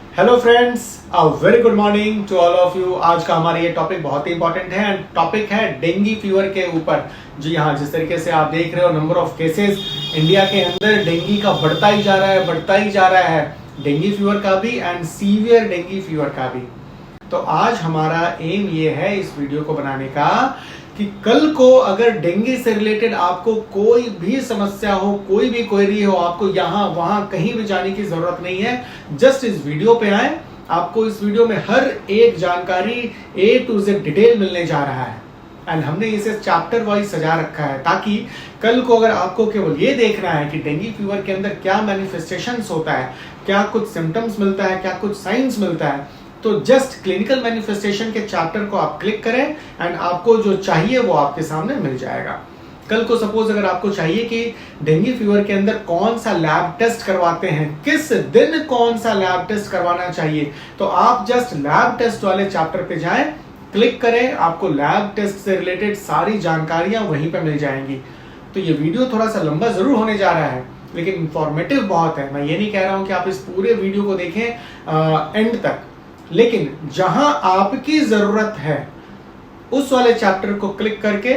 Hello friends, a very good morning to all of you. आज का हमारा ये टॉपिक बहुत ही इंपॉर्टेंट है एंड टॉपिक है डेंगू फीवर के ऊपर। जी हाँ, जिस तरीके से आप देख रहे हो नंबर ऑफ केसेस इंडिया के अंदर डेंगू का बढ़ता ही जा रहा है, डेंगू फीवर का भी एंड सीवियर डेंगू फीवर का भी। तो आज हमारा एम ये है इस वीडियो को बनाने का कि कल को अगर डेंगू से रिलेटेड आपको कोई भी समस्या हो, कोई भी क्वेरी हो, आपको यहाँ वहां कहीं भी जाने की जरूरत नहीं है। जस्ट इस वीडियो पे आए, आपको इस वीडियो में हर एक जानकारी A to Z डिटेल मिलने जा रहा है एंड हमने इसे चैप्टर वाइज सजा रखा है ताकि कल को अगर आपको केवल ये देखना है कि डेंगू फीवर के अंदर क्या मैनिफेस्टेशंस होता है, क्या कुछ सिम्टम्स मिलता है, क्या कुछ साइंस मिलता है, तो जस्ट क्लिनिकल मैनिफेस्टेशन के चैप्टर को आप क्लिक करें एंड आपको जो चाहिए वो आपके सामने मिल जाएगा। कल को सपोज अगर आपको चाहिए कि डेंगू फीवर के अंदर कौन सा लैब टेस्ट करवाते हैं, किस दिन कौन सा लैब टेस्ट करवाना चाहिए, तो आप जस्ट लैब टेस्ट वाले चैप्टर पे जाएं, क्लिक करें, आपको लैब टेस्ट से रिलेटेड सारी जानकारियां वहीं पे मिल जाएंगी। तो ये वीडियो थोड़ा सा लंबा जरूर होने जा रहा है लेकिन इंफॉर्मेटिव बहुत है। मैं ये नहीं कह रहा हूं कि आप इस पूरे वीडियो को देखें एंड तक, लेकिन जहां आपकी जरूरत है उस वाले चैप्टर को क्लिक करके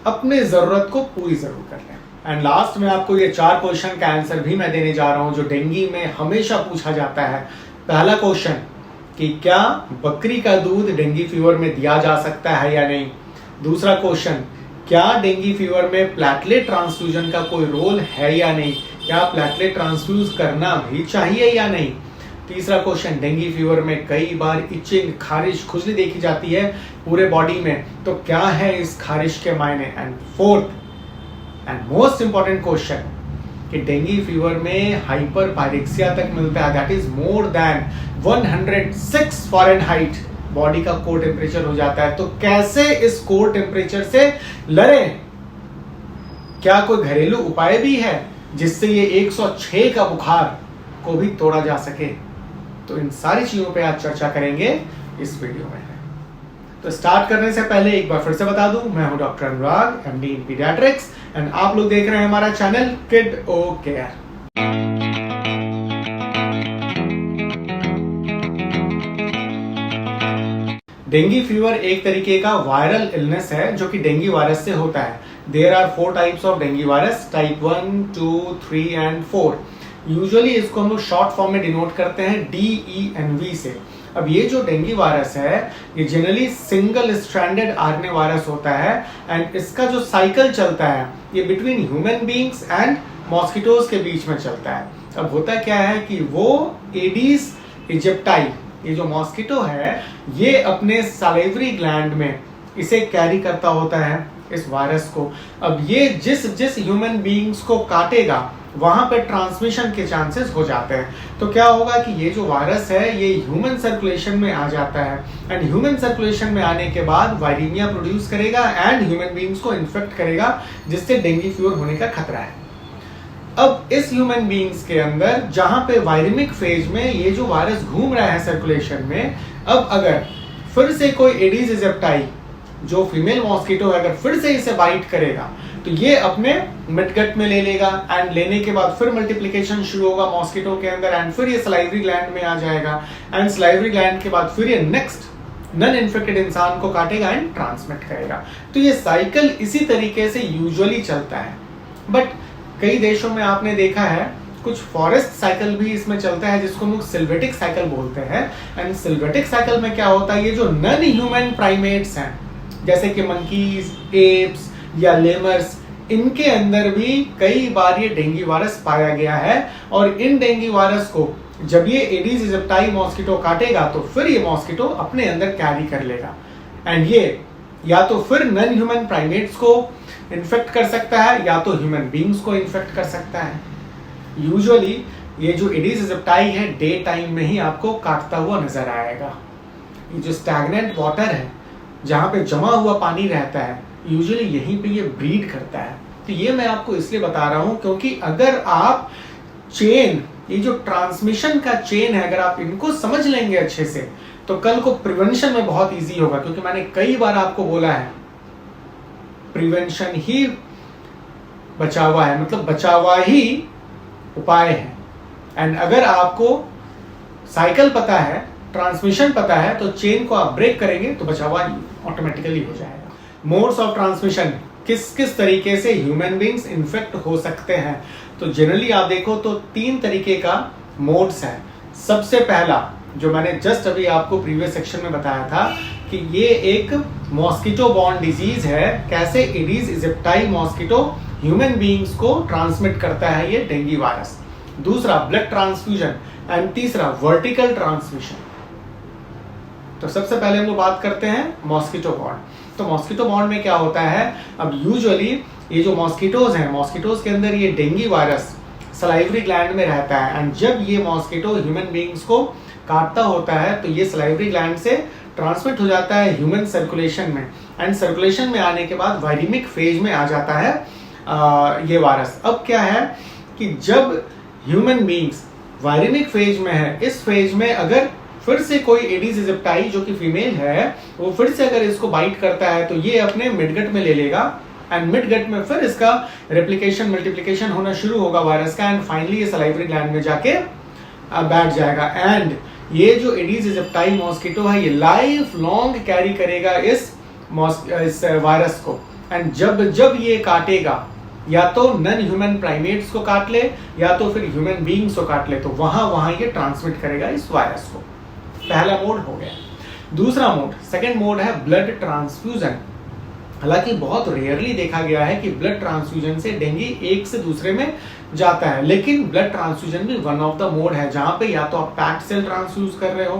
अपने जरूरत को पूरी जरूर कर लें। एंड लास्ट में आपको ये 4 क्वेश्चन का आंसर भी मैं देने जा रहा हूं जो डेंगू में हमेशा पूछा जाता है। पहला क्वेश्चन कि क्या बकरी का दूध डेंगू फीवर में दिया जा सकता है या नहीं। दूसरा क्वेश्चन, क्या डेंगू फीवर में प्लेटलेट ट्रांसफ्यूजन का कोई रोल है या नहीं, क्या प्लेटलेट ट्रांसफ्यूज करना भी चाहिए या नहीं। तीसरा क्वेश्चन, डेंगू फीवर में कई बार इचिंग, खारिश, खुजली देखी जाती है पूरे बॉडी में, तो क्या है इस खारिश के मायने। And fourth and most important question कि डेंगू फीवर में हाइपर पायरेक्सिया तक मिलता है, that is more than 106 Fahrenheit body का कोर टेम्परेचर हो जाता है। तो कैसे इस कोर टेम्परेचर से लड़ें, क्या कोई घरेलू उपाय भी है जिससे ये 106 का बुखार को भी तोड़ा जा सके। तो इन सारी चीजों पे आज चर्चा करेंगे इस वीडियो में। तो स्टार्ट करने से पहले एक बार फिर से बता दूं, मैं हूं doctor Anurag, MD in paediatrics and आप लोग देख रहे हैं हमारा चैनल किड ओ केयर। डेंगू फीवर एक तरीके का वायरल इलनेस है जो कि डेंगू वायरस से होता है। There are 4 types of dengue virus, type 1, 2, 3 and 4। Usually इसको हम लोग शॉर्ट फॉर्म में डिनोट करते हैं DENV से। अब ये जो डेंगू वायरस है ये generally single stranded RNA virus होता है एंड इसका जो साइकिल चलता है ये between human beings and mosquitoes के बीच में चलता है। अब होता क्या है कि वो एडिस इजिप्टाई, ये जो मॉस्किटो है, ये अपने सैलिवरी ग्लैंड में इसे कैरी करता होता है इस वायरस को। अब ये जिस जिस ह्यूमन बीइंग्स को काटेगा वहां पे ट्रांसमिशन के चांसेस हो जाते हैं। तो क्या होगा कि ये जो वायरस है ये ह्यूमन सर्कुलेशन में आ जाता है एंड ह्यूमन सर्कुलेशन में आने के बाद वायरीमिया प्रोड्यूस करेगा एंड ह्यूमन बीइंग्स को इन्फेक्ट करेगा, जिससे डेंगू फीवर होने का खतरा है। अब इस ह्यूमन बीइंग्स के अंदर जहां पे वायरेमिक फेज में ये जो वायरस घूम रहा है सर्कुलेशन में, अब अगर फिर से कोई एडिस इजिप्टाई जो फीमेल मॉस्किटो है अगर फिर से इसे बाइट करेगा तो ये अपने मिडगट में ले लेगा एंड लेने के बाद फिर मल्टीप्लिकेशन शुरू होगा मॉस्किटो के अंदर एंड फिर ये सलाइवरी ग्लैंड में आ जाएगा एंड सलाइवरी ग्लैंड के बाद फिर ये नेक्स्ट नॉन इन्फेक्टेड इंसान को काटेगा एंड ट्रांसमिट करेगा। तो ये साइकिल इसी तरीके से यूजुअली चलता है। बट कई देशों में आपने देखा है कुछ फॉरेस्ट साइकिल भी इसमें चलता है जिसको हम लोग सिल्वेटिक साइकिल बोलते हैं। एंड सिल्वेटिक साइकिल में क्या होता है, ये जो नॉन ह्यूमन प्राइमेट्स हैं जैसे कि मंकीज, एप्स या लेमर्स, इनके अंदर भी कई बार ये डेंगू वायरस पाया गया है और इन डेंगू वायरस को जब ये एडिस इजिप्टाई मॉस्किटो काटेगा तो फिर ये मॉस्किटो अपने अंदर कैरी कर लेगा एंड ये या तो फिर नॉन ह्यूमन प्राइमेट्स को इन्फेक्ट कर सकता है या तो ह्यूमन बीइंग्स को इन्फेक्ट कर सकता है। यूजुअली ये जो एडिस इजिप्टाई है डे टाइम में ही आपको काटता हुआ नजर आएगा। ये जो स्टैग्नेंट वाटर है जहां पे जमा हुआ पानी रहता है यूजुअली यहीं पे ये ब्रीड करता है। तो ये मैं आपको इसलिए बता रहा हूं क्योंकि अगर आप चेन, ये जो ट्रांसमिशन का चेन है, अगर आप इनको समझ लेंगे अच्छे से तो कल को प्रिवेंशन में बहुत इजी होगा। क्योंकि मैंने कई बार आपको बोला है प्रिवेंशन ही बचावा है, मतलब बचावा ही उपाय है। एंड अगर आपको साइकिल पता है, ट्रांसमिशन पता है, तो चेन को आप ब्रेक करेंगे तो बचाव ऑटोमेटिकली हो जाएगा। मोड्स ऑफ ट्रांसमिशन, किस किस तरीके से ह्यूमन बींग्स इन्फेक्ट हो सकते हैं, तो जनरली आप देखो तो 3 तरीके का मोड्स है। सबसे पहला जो मैंने जस्ट अभी आपको प्रीवियस सेक्शन में बताया था कि ये एक मॉस्किटो बॉर्न डिजीज है। कैसे? Aedes aegypti mosquito human beings को ट्रांसमिट करता है ये डेंगू वायरस। दूसरा ब्लड ट्रांसफ्यूजन एंड तीसरा वर्टिकल ट्रांसमिशन। तो सबसे पहले हम लोग बात करते हैं मॉस्किटो बॉर्न। तो मॉस्किटो बॉर्न में क्या होता है, अब यूजुअली ये जो मॉस्किटोज हैं, मॉस्किटोज के अंदर ये डेंगू वायरस सलाइवरी ग्लैंड में रहता है एंड जब ये मॉस्किटो ह्यूमन बींग्स को काटता होता है तो ये सलाइवरी ग्लैंड से ट्रांसमिट हो जाता है ह्यूमन सर्कुलेशन में एंड सर्कुलेशन में आने के बाद वायरेमिक फेज में आ जाता है ये वायरस। अब क्या है कि जब ह्यूमन बींग्स वायरेमिक फेज में है, इस फेज में अगर फिर से कोई एडीज इजिप्टाई जो कि फीमेल है वो फिर से अगर इसको बाइट करता है तो ये अपने मिडगट में ले लेगा एंड मिडगट में फिर इसका रेप्लिकेशन मल्टीप्लिकेशन होना शुरू होगा वायरस का एंड फाइनली ये सलाइवरी ग्लैंड में जाके बैठ जाएगा। एंड ये जो एडीज इजिप्टाई मॉस्किटो है ये लाइफ लॉन्ग कैरी करेगा इस वायरस को एंड जब ये काटेगा या तो नॉन ह्यूमन प्राइमेट्स को काट ले या तो फिर ह्यूमन बीइंग्स को काट ले तो वहां ये ट्रांसमिट करेगा इस वायरस को। पहला मोड हो गया। दूसरा मोड, सेकंड मोड है ब्लड ट्रांसफ्यूजन। हालांकि बहुत रेयरली देखा गया है कि ब्लड ट्रांसफ्यूजन से डेंगू एक से दूसरे में जाता है, लेकिन ब्लड ट्रांसफ्यूजन भी वन ऑफ द मोड है जहां पे या तो आप पैक्ड सेल ट्रांसफ्यूज कर रहे हो,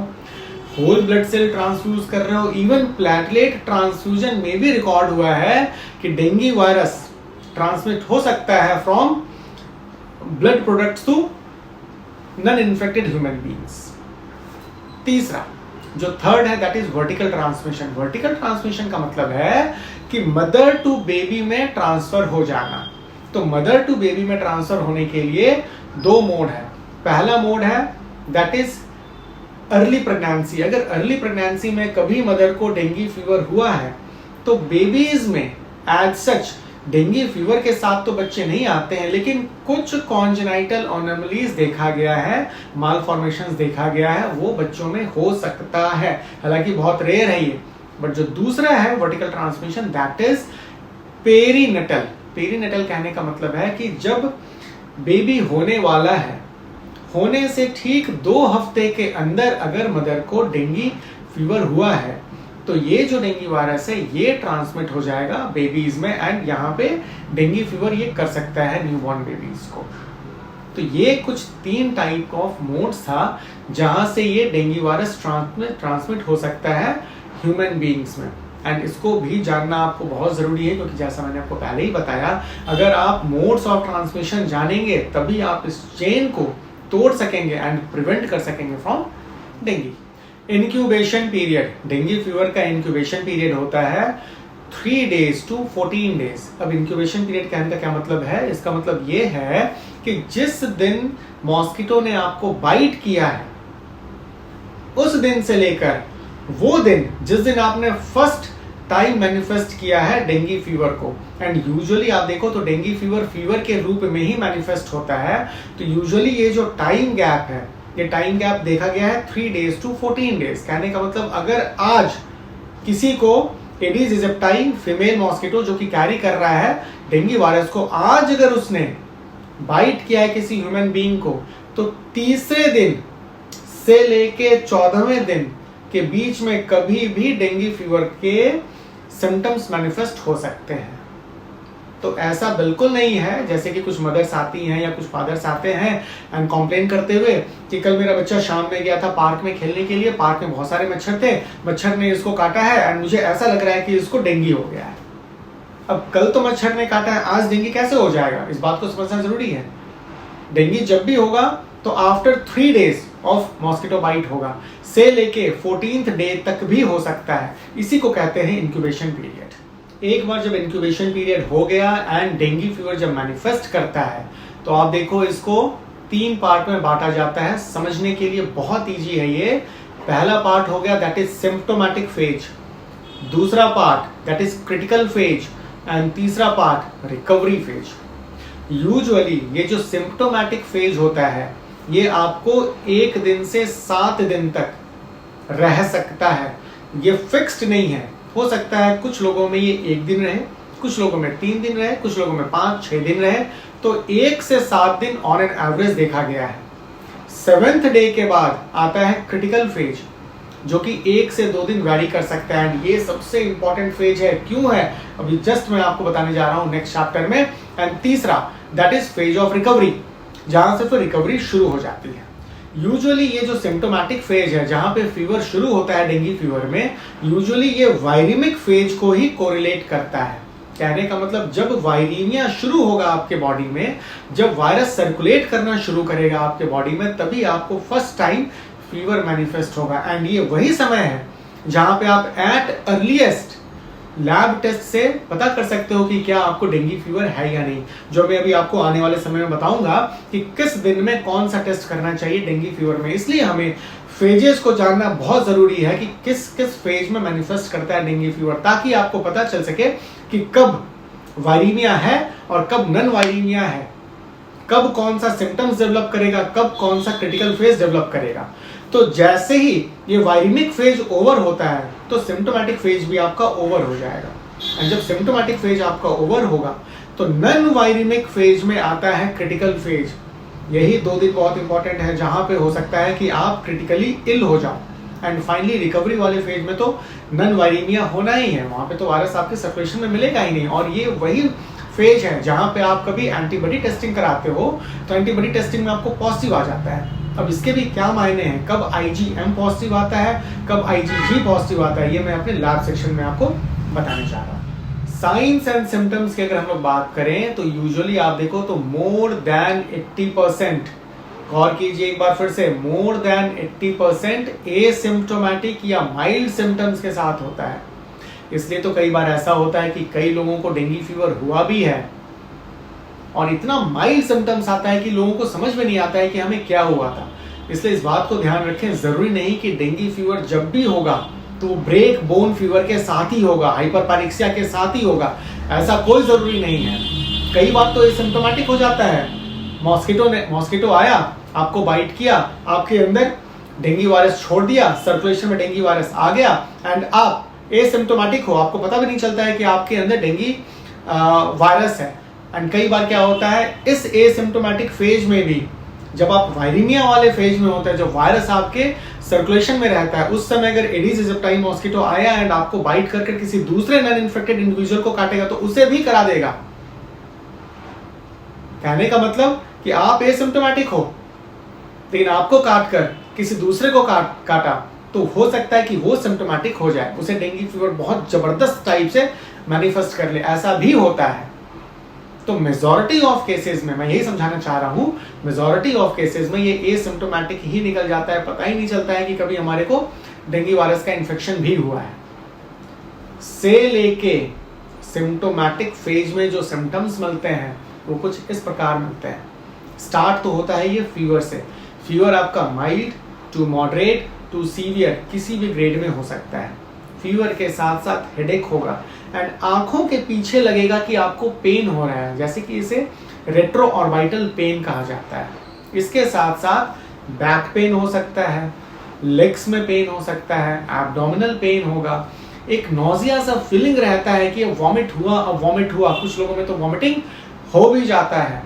होल ब्लड सेल ट्रांसफ्यूज कर रहे हो, इवन प्लेटलेट ट्रांसफ्यूजन में भी रिकॉर्ड हुआ है कि डेंगू वायरस ट्रांसमिट हो सकता है from blood products to non infected human beings. तीसरा जो थर्ड है that is vertical transmission. Vertical transmission का मतलब है कि मदर टू बेबी में ट्रांसफर हो जाना। तो मदर टू बेबी में ट्रांसफर होने के लिए 2 मोड है। पहला मोड है दैट इज अर्ली प्रेगनेंसी। अगर अर्ली प्रेगनेंसी में कभी मदर को डेंगू फीवर हुआ है तो बेबीज में एज सच डेंगू फीवर के साथ तो बच्चे नहीं आते हैं, लेकिन कुछ कॉन्जेनाइटल एनोमलीज देखा गया है, मालफॉर्मेशंस देखा गया है, वो बच्चों में हो सकता है। हालांकि बहुत रेयर है ये। बट जो दूसरा है vertical transmission that is perinatal. Perinatal कहने का मतलब है कि जब बेबी होने वाला है, होने से ठीक 2 हफ्ते के अंदर अगर मदर को डेंगू फीवर हुआ है तो ये जो डेंगू वायरस है ये ट्रांसमिट हो जाएगा बेबीज में एंड यहाँ पे डेंगू फीवर ये कर सकता है न्यूबॉर्न बेबीज को। तो ये कुछ 3 टाइप ऑफ मोड्स था जहां से ये डेंगू वायरस ट्रांसमिट हो सकता है ह्यूमन बीइंग्स में एंड इसको भी जानना आपको बहुत जरूरी है क्योंकि जैसा मैंने आपको पहले ही बताया, अगर आप मोड्स ऑफ ट्रांसमिशन जानेंगे तभी आप इस चेन को तोड़ सकेंगे एंड प्रिवेंट कर सकेंगे from dengue. Incubation period, dengue fever का इंक्यूबेशन पीरियड होता है 3 days to 14 days। अब इंक्यूबेशन पीरियड कहने का क्या मतलब है? इसका मतलब ये है कि जिस दिन मॉस्किटो ने आपको बाइट किया है उस दिन से लेकर वो दिन जिस दिन आपने फर्स्ट टाइम मैनिफेस्ट किया है डेंगू फीवर को, एंड यूजुअली आप देखो तो डेंगू फीवर के रूप में ही मैनिफेस्ट होता है। तो यूजुअली ये जो टाइम गैप है, ये टाइम गैप देखा गया है 3 days to 14 days। कहने का मतलब अगर आज किसी को एडीज इजिप्टाई फीमेल मॉस्किटो जो कि कैरी कर रहा है डेंगू वायरस को, आज अगर उसने बाइट किया है किसी ह्यूमन बीइंग को तो तीसरे दिन से लेके 14वें दिन के बीच में कभी भी डेंगू फीवर के सिम्टम्स मैनिफेस्ट हो सकते हैं। तो ऐसा बिल्कुल नहीं है जैसे कि कुछ मदर्स आती हैं या कुछ फादर्स आते हैं एंड कॉम्प्लेन करते हुए कि कल मेरा बच्चा शाम में गया था पार्क में खेलने के लिए, पार्क में बहुत सारे मच्छर थे, मच्छर ने इसको काटा है एंड मुझे ऐसा लग रहा है कि इसको डेंगू हो गया है। अब कल तो मच्छर ने काटा है, आज डेंगू कैसे हो जाएगा? इस बात को समझना जरूरी है। डेंगू जब भी होगा तो after 3 days of mosquito bite होगा, से लेके 14th डे तक भी हो सकता है। इसी को कहते हैं इंक्यूबेशन पीरियड। एक बार जब इंक्यूबेशन पीरियड हो गया एंड डेंगू फीवर जब मैनिफेस्ट करता है तो आप देखो इसको 3 पार्ट में बांटा जाता है। समझने के लिए बहुत इजी है ये। पहला पार्ट हो गया दैट इज सिम्प्टोमेटिक फेज, दूसरा part that is critical phase and तीसरा पार्ट रिकवरी फेज। यूजुअली ये जो सिम्प्टोमेटिक फेज होता है ये आपको 1 दिन से 7 दिन तक रह सकता है, ये फिक्स्ड नहीं है। हो सकता है कुछ लोगों में ये 1 दिन रहे, कुछ लोगों में 3 दिन रहे, कुछ लोगों में 5-6 दिन रहे, तो 1 से 7 दिन ऑन एन एवरेज देखा गया है। 7th डे के बाद आता है क्रिटिकल फेज, जो कि 1 से 2 दिन वैरी कर सकता है। एंड ये सबसे इंपॉर्टेंट फेज है। क्यों है अभी जस्ट मैं आपको बताने जा रहा हूं नेक्स्ट चैप्टर में। एंड तीसरा that is phase of recovery, जहां से फिर रिकवरी शुरू हो जाती है। यूजुअली ये जो सिम्टोमैटिक फेज है, जहां पे फीवर शुरू होता है डेंगू फीवर में, यूजुअली ये वायरेमिक फेज को ही कोरिलेट करता है। कहने का मतलब जब वायरीमिया शुरू होगा आपके बॉडी में, जब वायरस सर्कुलेट करना शुरू करेगा आपके बॉडी में, तभी आपको फर्स्ट टाइम फीवर मैनिफेस्ट होगा। एंड ये वही समय है जहां पे आप एट अर्लीस्ट लैब टेस्ट से पता कर सकते हो कि क्या आपको डेंगू फीवर है या नहीं, जो मैं अभी आपको आने वाले समय में बताऊंगा कि किस दिन में कौन सा टेस्ट करना चाहिए डेंगू फीवर में। इसलिए हमें फेजेस को जानना बहुत जरूरी है कि किस किस फेज में मैनिफेस्ट करता है डेंगू फीवर, ताकि आपको पता चल सके कि कब वायरीमिया है और कब नन वायरीमिया है, कब कौन सा सिम्टम्स डेवलप करेगा, कब कौन सा क्रिटिकल फेज डेवलप करेगा। तो जैसे ही ये वायरेमिक फेज ओवर होता है तो सिम्टोमैटिक फेज भी आपका ओवर हो जाएगा। एंड जब सिम्टोमैटिक फेज आपका ओवर होगा तो नन वायरेमिक फेज में आता है क्रिटिकल फेज। यही 2 दिन बहुत इंपॉर्टेंट है, जहां पे हो सकता है कि आप क्रिटिकली इल हो जाओ। एंड फाइनली रिकवरी वाले फेज में तो नन वायरेमिया होना ही है, वहां पे तो वायरस आपके सर्कुलेशन में मिलेगा ही नहीं। और ये वही फेज है जहां पे आप कभी एंटीबॉडी टेस्टिंग कराते हो तो एंटीबॉडी टेस्टिंग में आपको पॉजिटिव आ जाता है। अब इसके भी क्या मायने हैं, कब IgM पॉजिटिव आता है, कब IgG पॉजिटिव आता है, ये मैं अपने लैब सेक्शन में आपको बताने जा रहा हूं। साइंस एंड सिम्टम्स की अगर हम लोग बात करें तो यूजुअली आप देखो तो मोर देन 80%, गौर कीजिए एक बार फिर से, मोर देन 80% एसिम्प्टोमेटिक या माइल्ड सिम्टम्स के साथ होता है। इसलिए तो कई बार ऐसा होता है कि कई लोगों को डेंगू फीवर हुआ भी है और इतना माइल्ड सिम्टम्स आता है कि लोगों को समझ में नहीं आता है कि हमें क्या हुआ था। इसलिए इस बात को ध्यान रखें, जरूरी नहीं कि डेंगू फीवर जब भी होगा तो ब्रेक बोन फीवर के साथ ही होगा, हाइपरपैरेक्सिया के साथ ही होगा, ऐसा कोई जरूरी नहीं है। कई बार तो एसिम्प्टोमेटिक हो जाता है, मॉस्किटो आया, आपको बाइट किया, आपके अंदर डेंगू वायरस छोड़ दिया, सर्कुलेशन में डेंगू वायरस आ गया एंड आप एसिम्प्टोमेटिक हो, आपको पता भी नहीं चलता है कि आपके अंदर डेंगू वायरस है। एंड कई बार क्या होता है, इस एसिम्प्टोमेटिक फेज में भी जब आप वायरीमिया वाले फेज में होते हैं, जो वायरस आपके सर्कुलेशन में रहता है, उस समय अगर एडिस इजिप्टाई मॉस्किटो आया एंड आपको बाइट करके किसी दूसरे नॉन इन्फेक्टेड इंडिविजुअल को काटेगा तो उसे भी करा देगा। कहने का मतलब कि आप एसिम्प्टोमेटिक हो लेकिन आपको काटकर किसी दूसरे को काटा तो हो सकता है कि वो सिम्प्टोमेटिक हो जाए, उसे डेंगू फीवर बहुत जबरदस्त टाइप से मैनिफेस्ट कर ले, ऐसा भी होता है। तो मेजॉरिटी ऑफ केसेस में मैं यही समझाना चाह रहा हूं, मेजॉरिटी ऑफ केसेस में ये एसिम्प्टोमेटिक ही निकल जाता है, पता ही नहीं चलता है कि कभी हमारे को डेंगू वायरस का इन्फेक्शन भी हुआ है। से लेके सिम्प्टोमेटिक फेज में जो सिम्टम्स मिलते हैं वो कुछ इस प्रकार मिलते हैं। स्टार्ट तो होता है ये फीवर से, फीवर आपका mild to moderate to severe किसी भी ग्रेड में हो सकता है। फीवर के साथ साथ हेडेक होगा एंड आंखों के पीछे लगेगा कि आपको पेन हो रहा है, जैसे कि इसे रेट्रो ऑर्बिटल पेन कहा जाता है। इसके साथ साथ बैक पेन हो सकता है, लेग्स में पेन हो सकता है, एब्डोमिनल पेन होगा, एक नोजिया सा फीलिंग रहता है कि वॉमिट हुआ, अब वॉमिट हुआ, कुछ लोगों में तो वॉमिटिंग हो भी जाता है।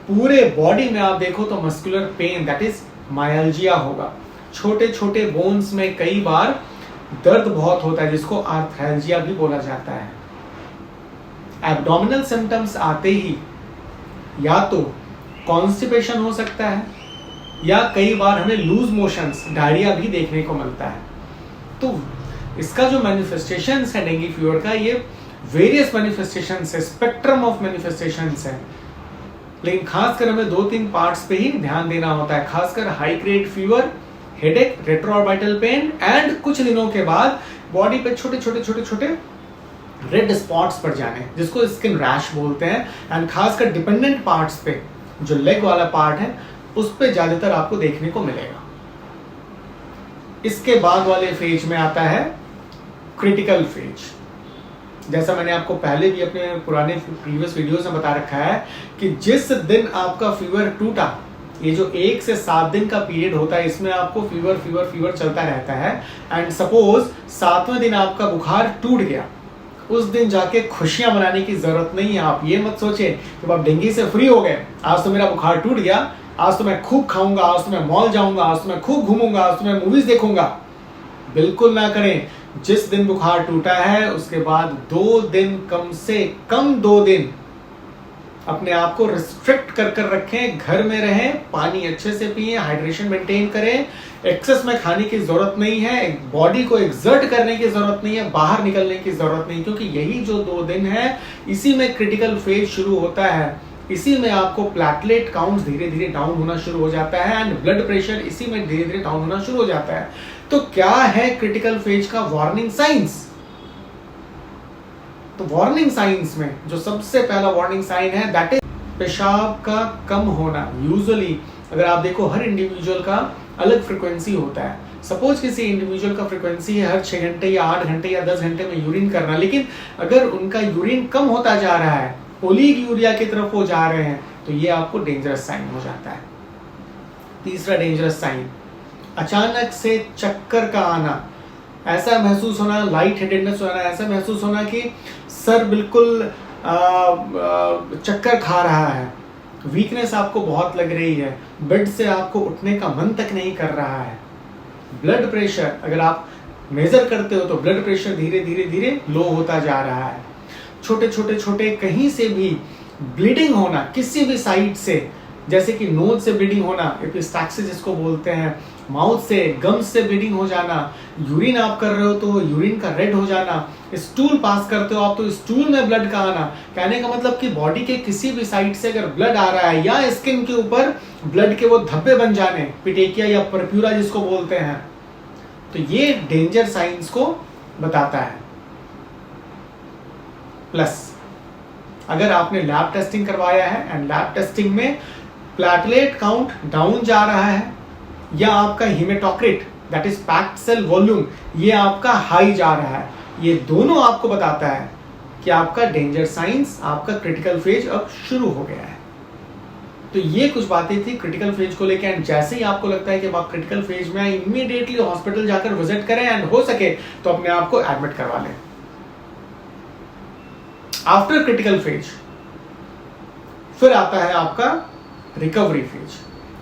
पूरे बॉडी में आप देखो तो मस्कुलर पेन दैट इज मायल्जिया होगा। छोटे छोटे बोन्स में कई बार दर्द बहुत होता है, जिसको आर्थैल्जिया भी बोला जाता है। एब्डोमिनल सिम्टम्स आते ही या तो कॉन्स्टिपेशन हो सकता है या कई बार हमें लूज मोशंस, डायरिया भी देखने को मिलता है। तो इसका जो मैनिफेस्टेशंस है डेंगू फीवर का, ये वेरियस मैनिफेस्टेशंस है, स्पेक्ट्रम ऑफ मैनिफेस्टेशंस है, लेकिन खासकर हमें 2-3 पार्ट्स पे ही ध्यान देना होता है। खासकर high grade fever, headache, retroorbital pain and कुछ दिनों के बाद बॉडी पे छोटे छोटे रेड स्पॉट्स पड़ जाने, जिसको स्किन रैश बोलते हैं। एंड खासकर डिपेंडेंट पार्ट्स पे, जो लेग वाला पार्ट है, उस पे ज्यादातर आपको देखने को मिलेगा। इसके बाद वाले फेज में आता है क्रिटिकल फेज। जैसा मैंने आपको पहले भी अपने पुराने प्रीवियस वीडियोस में बता रखा है कि जिस दिन आपका फीवर टूटा ये जो 1 से 7 दिन का पीरियड होता है, इसमें आपको फीवर फीवर फीवर चलता रहता है। एंड सपोज 7वें दिन आपका बुखार टूट गया, उस दिन जाके खुशियां मनाने की जरूरत नहीं है। आप ये मत सोचें कि आप डेंगू से फ्री हो गए, आज तो मेरा बुखार टूट गया, आज तो मैं खूब खाऊंगा, आज तो मैं मॉल जाऊंगा, आज तो मैं खूब घूमूंगा, आज तो मैं मूवीज देखूंगा। बिल्कुल ना करें। जिस दिन बुखार टूटा है उसके बाद 2 दिन, कम से कम 2 दिन अपने आप को रिस्ट्रिक्ट कर कर रखें, घर में रहें, पानी अच्छे से पिए, हाइड्रेशन मेंटेन करें, एक्सेस में खाने की जरूरत नहीं है, बॉडी को एक्सर्ट करने की जरूरत नहीं है, बाहर निकलने की जरूरत नहीं, क्योंकि यही जो 2 दिन है इसी में क्रिटिकल फेज शुरू होता है। इसी में आपको प्लेटलेट काउंट धीरे धीरे डाउन होना शुरू हो जाता है एंड ब्लड प्रेशर इसी में धीरे धीरे डाउन होना शुरू हो जाता है। तो क्या है क्रिटिकल फेज का वार्निंग साइंस? तो वार्निंग साइंस में जो सबसे पहला वार्निंग साइन है दैट इज पेशाब का कम होना। यूजुअली अगर आप देखो हर इंडिविजुअल का अलग फ्रीक्वेंसी होता है। सपोज किसी इंडिविजुअल का फ्रीक्वेंसी है हर 6 घंटे या 8 घंटे या 10 घंटे में यूरिन करना, लेकिन अगर उनका यूरिन कम होता जा रहा है, ओलीग यूरिया की तरफ वो जा रहे हैं, तो ये आपको डेंजरस साइन हो जाता है। तीसरा डेंजरस साइन, अचानक से चक्कर का आना, ऐसा महसूस होना, लाइट हेडेडनेस होना, ऐसा महसूस होना कि सर बिल्कुल चक्कर खा रहा है, वीकनेस आपको बहुत लग रही है, बेड से आपको उठने का मन तक नहीं कर रहा है। ब्लड प्रेशर अगर आप मेजर करते हो तो ब्लड प्रेशर धीरे धीरे धीरे लो होता जा रहा है। छोटे छोटे छोटे कहीं से भी ब्लीडिंग होना, किसी भी साइड से, जैसे कि नोज से ब्लीडिंग होना, एपिस्टैक्सिस जिसको बोलते हैं, माउथ से, गम्स से ब्लीडिंग हो जाना, यूरिन आप कर रहे हो तो यूरिन का रेड हो जाना, स्टूल पास करते हो आप तो स्टूल में ब्लड का आना। कहने का मतलब कि बॉडी के किसी भी साइड से अगर ब्लड आ रहा है या स्किन के ऊपर ब्लड के वो धब्बे बन जाने, पिटेकिया या परप्यूरा जिसको बोलते हैं, तो ये डेंजर साइंस को बताता है। प्लस अगर आपने लैब टेस्टिंग करवाया है एंड लैब टेस्टिंग में प्लेटलेट काउंट डाउन जा रहा है या आपका haematocrit that is packed cell volume ये आपका हाई जा रहा है, ये दोनों आपको बताता है कि आपका डेंजर साइंस, आपका क्रिटिकल फेज अब शुरू हो गया है। तो ये कुछ बातें थी क्रिटिकल फेज को लेकर। एंड जैसे ही आपको लगता है कि आप क्रिटिकल फेज में इमीडिएटली हॉस्पिटल जाकर विजिट करें एंड हो सके तो अपने आप को एडमिट करवा लें। आफ्टर क्रिटिकल फेज फिर आता है आपका रिकवरी फेज।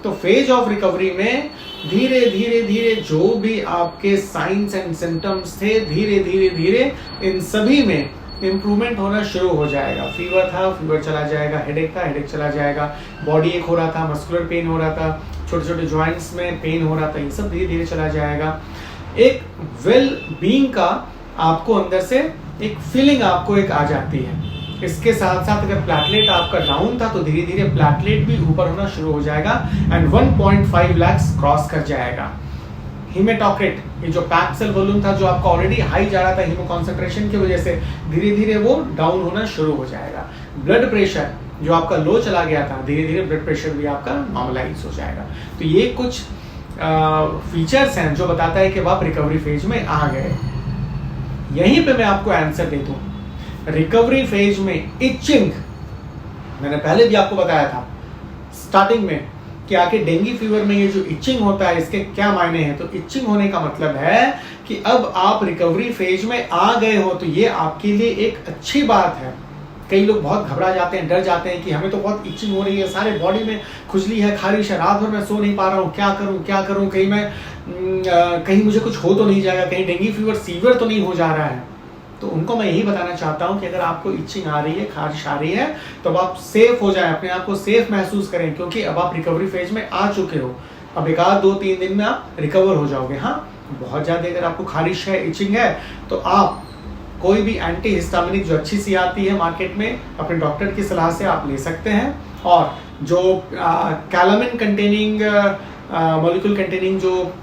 तो फेज ऑफ रिकवरी में धीरे धीरे धीरे जो भी आपके साइंस एंड सिम्टम्स थे धीरे धीरे धीरे इन सभी में इंप्रूवमेंट होना शुरू हो जाएगा। फीवर था, फीवर चला जाएगा, हेडेक था, हेडेक चला जाएगा, बॉडी एक हो रहा था, मस्कुलर पेन हो रहा था, छोटे छोटे जॉइंट्स में पेन हो रहा था, ये सब धीरे धीरे चला जाएगा। एक वेल बीइंग का आपको अंदर से एक फीलिंग आपको एक आ जाती है। इसके साथ साथ अगर प्लेटलेट आपका डाउन था तो धीरे धीरे प्लेटलेट भी ऊपर होना शुरू हो जाएगा एंड 1.5 लाख क्रॉस कर जाएगा। हेमेटोक्रिट, ये जो पैक्ड सेल वॉल्यूम था जो आपका ऑलरेडी हाई जा रहा था हीमो कॉन्सेंट्रेशन की वजह से, धीरे धीरे वो डाउन होना शुरू हो जाएगा। ब्लड प्रेशर जो आपका लो चला गया था, धीरे धीरे ब्लड प्रेशर भी आपका नॉर्मलाइज हो जाएगा। तो ये कुछ फीचर्स हैं जो बताता है कि आप रिकवरी फेज में आ गए। यहीं पे मैं आपको आंसर दे दूं, रिकवरी फेज में इचिंग, मैंने पहले भी आपको बताया था स्टार्टिंग में कि आके डेंगू फीवर में ये जो इचिंग होता है इसके क्या मायने हैं। तो इचिंग होने का मतलब है कि अब आप रिकवरी फेज में आ गए हो, तो ये आपके लिए एक अच्छी बात है। कई लोग बहुत घबरा जाते हैं, डर जाते हैं कि हमें तो बहुत इचिंग हो रही है, सारे बॉडी में खुजली है, खारिश है, रात भर मैं सो नहीं पा रहा हूँ, क्या करूँ, कहीं मुझे कुछ हो तो नहीं जाएगा, कहीं डेंगू फीवर सीवियर तो नहीं हो जा रहा है। तो उनको मैं यही बताना चाहता हूं कि अगर आपको इचिंग आ रही है, खारिश आ रही है, तो अब आप सेफ हो जाएं, अपने आप को सेफ महसूस करें, क्योंकि अब आप रिकवरी फेज में आ चुके हो। अब 1-2-3 दिन में आप रिकवर हो जाओगे। हाँ, बहुत ज्यादा अगर आपको खारिश है, इचिंग है, तो आप कोई भी एंटी हिस्टामिनिक जो अच्छी सी आती है मार्केट में, अपने डॉक्टर की सलाह से आप ले सकते हैं। और जो कैलामिन कंटेनिंग मॉलिक्यूल कंटेनिंग जो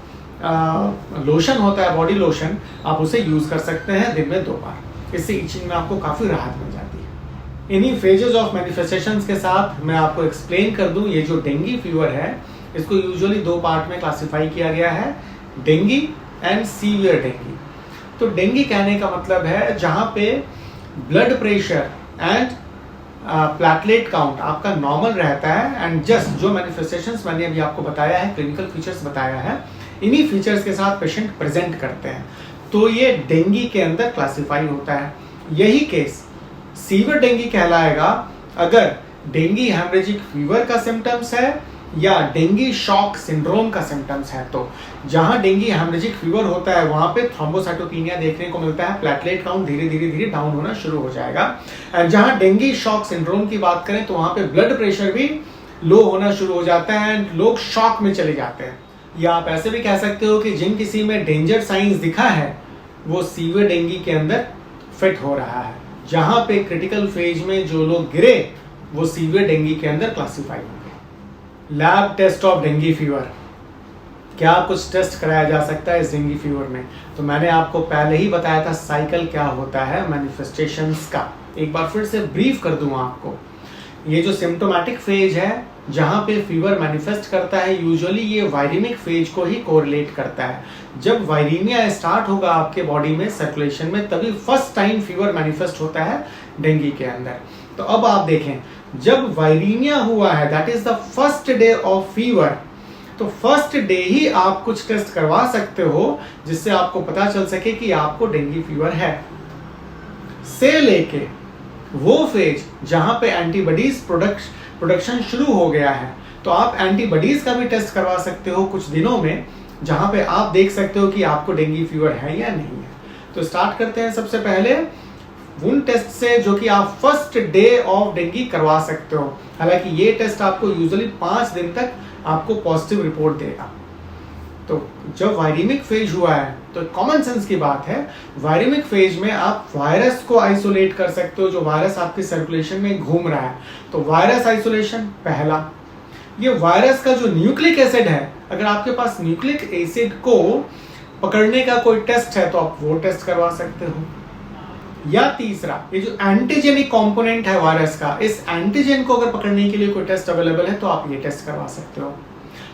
लोशन होता है, बॉडी लोशन, आप उसे यूज कर सकते हैं दिन में 2 बार। इससे इचिंग में आपको काफी राहत मिल जाती है। इन्हीं फेजेस ऑफ मैनिफेस्टेशंस के साथ मैं आपको एक्सप्लेन कर दूं, ये जो डेंगू फीवर है इसको यूजुअली 2 पार्ट में क्लासिफाई किया गया है, डेंगू एंड सीवियर डेंगू। तो डेंगू कहने का मतलब है जहां पे blood pressure and platelet count आपका नॉर्मल रहता है एंड जस्ट जो मैनिफेस्टेशंस मैंने अभी आपको बताया है, क्लिनिकल फीचर्स बताया है, इन्हीं फीचर्स के साथ पेशेंट प्रेजेंट करते हैं, तो ये डेंगी के अंदर क्लासिफाई होता है। यही केस सीवियर डेंगी कहलाएगा अगर डेंगी हेमरेजिक फीवर का सिम्टम्स है या डेंगी शॉक सिंड्रोम का सिम्टम्स है। तो जहां डेंगी हेमरेजिक फीवर होता है वहां पे थ्रोम्बोसाइटोपिनिया देखने को मिलता है, प्लेटलेट काउंट धीरे धीरे डाउन होना शुरू हो जाएगा। एंड जहां डेंगी शॉक सिंड्रोम की बात करें तो वहां पे ब्लड प्रेशर भी लो होना शुरू हो जाता है एंड लोग शॉक में चले जाते हैं। या आप ऐसे भी कह सकते हो कि जिन किसी में डेंजर साइंस दिखा है वो सीवियर डेंगी के अंदर फिट हो रहा है। जहां पे क्रिटिकल फेज में जो लोग गिरे वो सीवियर डेंगी के अंदर क्लासिफाई होंगे। Lab test of dengue fever, क्या कुछ टेस्ट कराया जा सकता है इस डेंगी फीवर में? तो मैंने आपको पहले ही बताया था साइकिल क्या होता है मैनिफेस्टेशंस का। एक बार फिर से ब्रीफ कर दूं आपको। ये जो सिम्टोमेटिक फेज है जहां पे फीवर मैनिफेस्ट करता है, यूजुअली ये वायरेमिक फेज को ही कोरिलेट करता है। जब वायरीमिया स्टार्ट होगा आपके बॉडी में सर्कुलेशन में, तभी फर्स्ट टाइम फीवर मैनिफेस्ट होता है डेंगी के अंदर। तो अब आप देखें, जब वायरीमिया हुआ है, that is the first day of fever, तो फर्स्ट डे ही आप कुछ टेस्ट करवा सकते हो जिससे आपको पता चल सके कि आपको डेंगी फीवर है। से लेके वो फेज जहां पे एंटीबॉडीज प्रोडक्शन शुरू हो गया है, तो आप एंटीबॉडीज का भी टेस्ट करवा सकते हो कुछ दिनों में, जहां पे आप देख सकते हो कि आपको डेंगी फीवर है या नहीं है। तो स्टार्ट करते हैं सबसे पहले उन टेस्ट से जो कि आप फर्स्ट डे ऑफ डेंगी करवा सकते हो। हालांकि ये टेस्ट आपको यूजुअली 5 दिन तक आपको पॉजिटिव रिपोर्ट देगा। तो जब वायरेमिक फेज हुआ है तो कॉमन सेंस की बात है, वायरेमिक फेज में आप वायरस को आइसोलेट कर सकते हो, जो वायरस आपकी सर्कुलेशन में घूम रहा है। तो वायरस आइसोलेशन पहला। ये वायरस का जो न्यूक्लिक एसिड है, अगर आपके पास न्यूक्लिक एसिड को पकड़ने का कोई टेस्ट है तो आप वो टेस्ट करवा सकते हो। या तीसरा, ये जो एंटीजेनिक कंपोनेंट है वायरस का, इस एंटीजन को अगर पकड़ने के लिए कोई टेस्ट अवेलेबल है तो आप ये टेस्ट करवा सकते हो।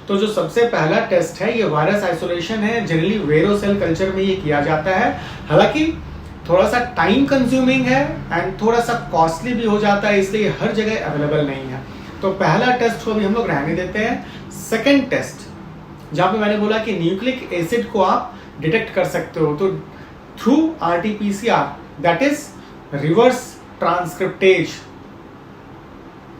तो जो सबसे पहला टेस्ट है ये वायरस आइसोलेशन है। जनरली वेरोसेल कल्चर में ये किया जाता है, हालांकि थोड़ा सा टाइम कंज्यूमिंग है एंड थोड़ा सा कॉस्टली भी हो जाता है, इसलिए हर जगह अवेलेबल नहीं है। तो पहला टेस्ट को भी हम लोग रहने देते हैं। सेकेंड टेस्ट, जहां पे मैंने बोला कि न्यूक्लिक एसिड को आप डिटेक्ट कर सकते हो, तो through RT-PCR, that is reverse transcriptase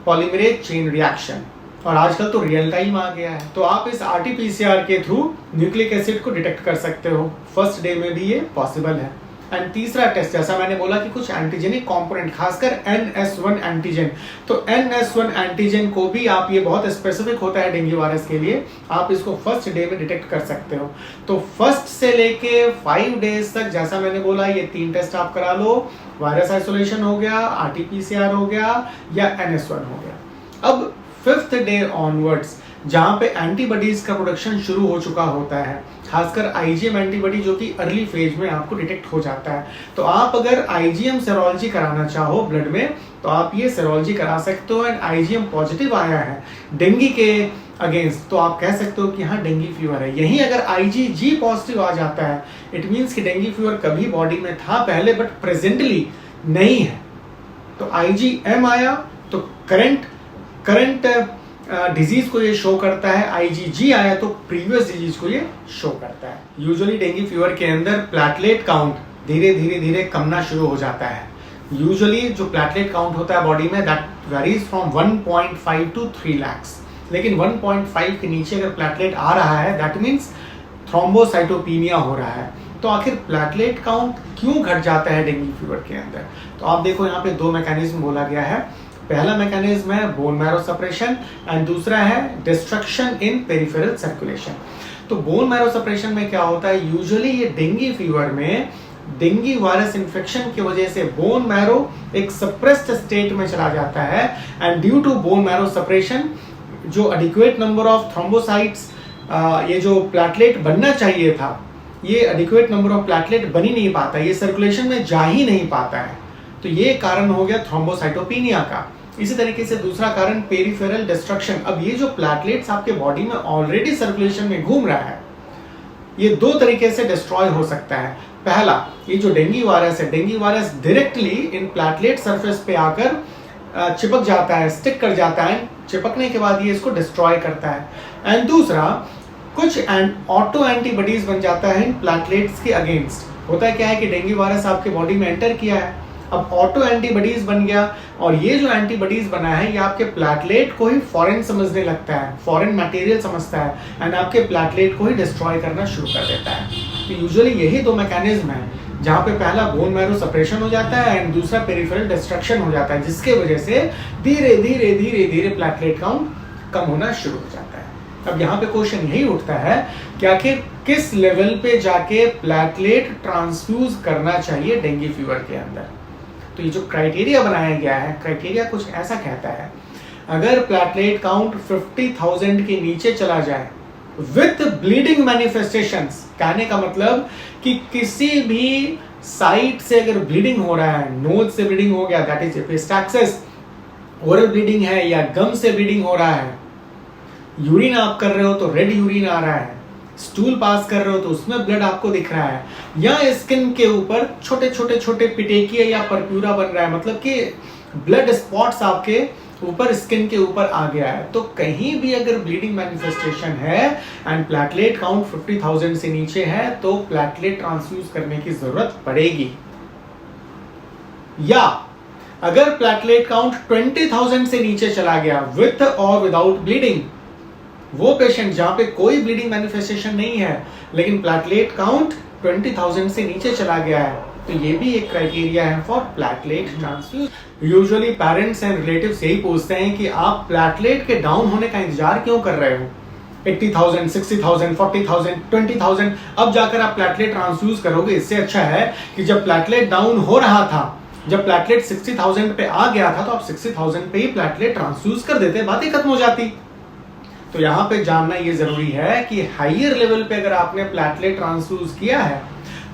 polymerase chain reaction, और आजकल तो रियल टाइम आ गया है, तो आप इस RT-PCR के थ्रू न्यूक्लिक एसिड को डिटेक्ट कर सकते हो। फर्स्ट डे में भी ये पॉसिबल है। एंड तीसरा टेस्ट, जैसा मैंने बोला कि कुछ एंटीजेनिक कंपोनेंट, खासकर NS1 एंटीजन, तो NS1 एंटीजन को भी आप, ये बहुत स्पेसिफिक होता है डेंगू वायरस के लिए, आप इसको फर्स्ट डे में डिटेक्ट कर सकते हो। तो फर्स्ट से लेके 5 डेज तक, जैसा मैंने बोला, ये 3 टेस्ट आप करा लो। वायरस आइसोलेशन हो गया, RT-PCR हो गया या NS1 हो गया। अब 5th डे ऑनवर्ड्स, जहां पे एंटीबॉडीज का प्रोडक्शन शुरू हो चुका होता है, खासकर IgM एंटीबॉडी जो कि अर्ली फेज में आपको डिटेक्ट हो जाता है, तो आप अगर IgM सेरोलॉजी कराना चाहो ब्लड में तो आप ये सेरोलॉजी करा सकते हो। एंड IgM पॉजिटिव आया है डेंगी के अगेंस्ट, तो आप कह सकते हो कि हाँ डेंगी फीवर है। यही अगर IgG पॉजिटिव आ जाता है, इट मीन्स कि डेंगी फीवर कभी बॉडी में था पहले बट प्रेजेंटली नहीं है। तो IgM आया तो करंट डिजीज को ये शो करता है, IgG आया तो प्रीवियस डिजीज को ये शो करता है। यूजुअली डेंगू फीवर के अंदर प्लेटलेट काउंट धीरे धीरे कमना शुरू हो जाता है। यूजुअली जो प्लेटलेट काउंट होता है बॉडी में, that varies from 1.5 to 3 lakhs, लेकिन 1.5 के नीचे अगर प्लेटलेट आ रहा है दैट मीन्स थ्रोम्बोसाइटोपिनिया हो रहा है। तो आखिर प्लेटलेट काउंट क्यों घट जाता है डेंगू फीवर के अंदर? तो आप देखो यहाँ पे 2 मैकेनिज्म बोला गया है। पहला मैकेनिज्म है बोन मैरो सप्रेशन एंड दूसरा है डिस्ट्रक्शन इन पेरिफेरल सर्कुलेशन। तो बोन मैरो सप्रेशन में क्या होता है, यूजुअली ये डेंगू फीवर में डेंगू वायरस इन्फेक्शन की वजह से बोन मैरो एक सप्रेस्ड स्टेट में चला जाता है and due to bone marrow suppression जो एडिक्वेट नंबर ऑफ थ्रोम्बोसाइट्स, ये जो प्लेटलेट बनना चाहिए था, ये एडिक्वेट नंबर ऑफ प्लेटलेट बन ही नहीं पाता, ये सर्कुलेशन में जा ही नहीं पाता है। तो ये कारण हो गया थ्रोम्बोसाइटोपिनिया का। इसी तरीके से दूसरा कारण पेरिफेरल डिस्ट्रक्शन। अब ये जो प्लेटलेट्स आपके बॉडी में ऑलरेडी सर्कुलेशन में घूम रहा है, ये 2 तरीके से डिस्ट्रॉय हो सकता है। पहला, ये जो डेंगू वायरस है, dengue virus directly in platelet surface पे आकर चिपक जाता है, स्टिक कर जाता है, चिपकने के बाद ये इसको डिस्ट्रॉय करता है। एंड दूसरा, कुछ ऑटो एंटीबॉडीज बन जाता है इन प्लेटलेट्स के अगेंस्ट। होता क्या है कि डेंगू वायरस आपके बॉडी में एंटर किया है, अब ऑटो एंटीबॉडीज बन गया, और ये जो एंटीबॉडीज बना है ये आपके प्लेटलेट को ही फॉरेन समझने लगता है, फॉरेन मटेरियल समझता है, एंड आपके प्लेटलेट को ही डिस्ट्रॉय करना शुरू कर देता है। तो यूजुअली यही दो मैकेनिज्म है, जहाँ पे पहला बोन मैरो सप्रेशन हो जाता है एंड दूसरा पेरिफेरल डिस्ट्रक्शन हो जाता है, जिसके वजह से धीरे धीरे धीरे धीरे प्लेटलेट काउंट कम होना शुरू हो जाता है। अब यहाँ पे क्वेश्चन यही उठता है कि आखिर किस लेवल पे जाके प्लेटलेट ट्रांसफ्यूज करना चाहिए डेंगू फीवर के अंदर। तो ये जो क्राइटेरिया बनाया गया है, क्राइटेरिया कुछ ऐसा कहता है, अगर प्लेटलेट काउंट 50,000 के नीचे चला जाए विथ ब्लीडिंग मैनिफेस्टेशंस, कहने का मतलब कि किसी भी साइट से अगर ब्लीडिंग हो रहा है, नोज से ब्लीडिंग हो गया that is epistaxis, oral bleeding है या गम से ब्लीडिंग हो रहा है, यूरिन आप कर रहे हो तो रेड यूरिन आ रहा है, स्टूल पास कर रहे हो तो उसमें ब्लड आपको दिख रहा है, या स्किन के ऊपर छोटे छोटे छोटे पिटेकिया या परप्यूरा बन रहा है, मतलब कि ब्लड स्पॉट्स आपके ऊपर स्किन के ऊपर आ गया है, तो कहीं भी अगर ब्लीडिंग मैनिफेस्टेशन है एंड प्लेटलेट काउंट 50,000 से नीचे है तो प्लेटलेट ट्रांसफ्यूज करने की जरूरत पड़ेगी। या अगर प्लेटलेट काउंट 20,000 से नीचे चला गया विथ और विदाउट ब्लीडिंग, वो पेशेंट जहां पे कोई ब्लीडिंग मैनिफेस्टेशन नहीं है लेकिन प्लेटलेट काउंट 20,000 से नीचे चला गया है, तो ये भी एक क्राइटेरिया है for platelet transfuse. Usually parents and relatives यही पूछते हैं कि आप प्लेटलेट के डाउन होने का इंतजार क्यों कर रहे हो, 80,000, 60,000, 40,000, 20,000, अब जाकर आप प्लेटलेट ट्रांसफ्यूज करोगे। इससे अच्छा है कि जब प्लेटलेट डाउन हो रहा था, जब प्लेटलेट 60,000 पे आ गया था तो आप 60,000 पे ही प्लेटलेट ट्रांसफ्यूज कर देते, बातें खत्म हो जाती। तो यहाँ पे जानना ये जरूरी है कि हाइयर लेवल पे अगर आपने प्लेटलेट ट्रांसफ्यूज किया है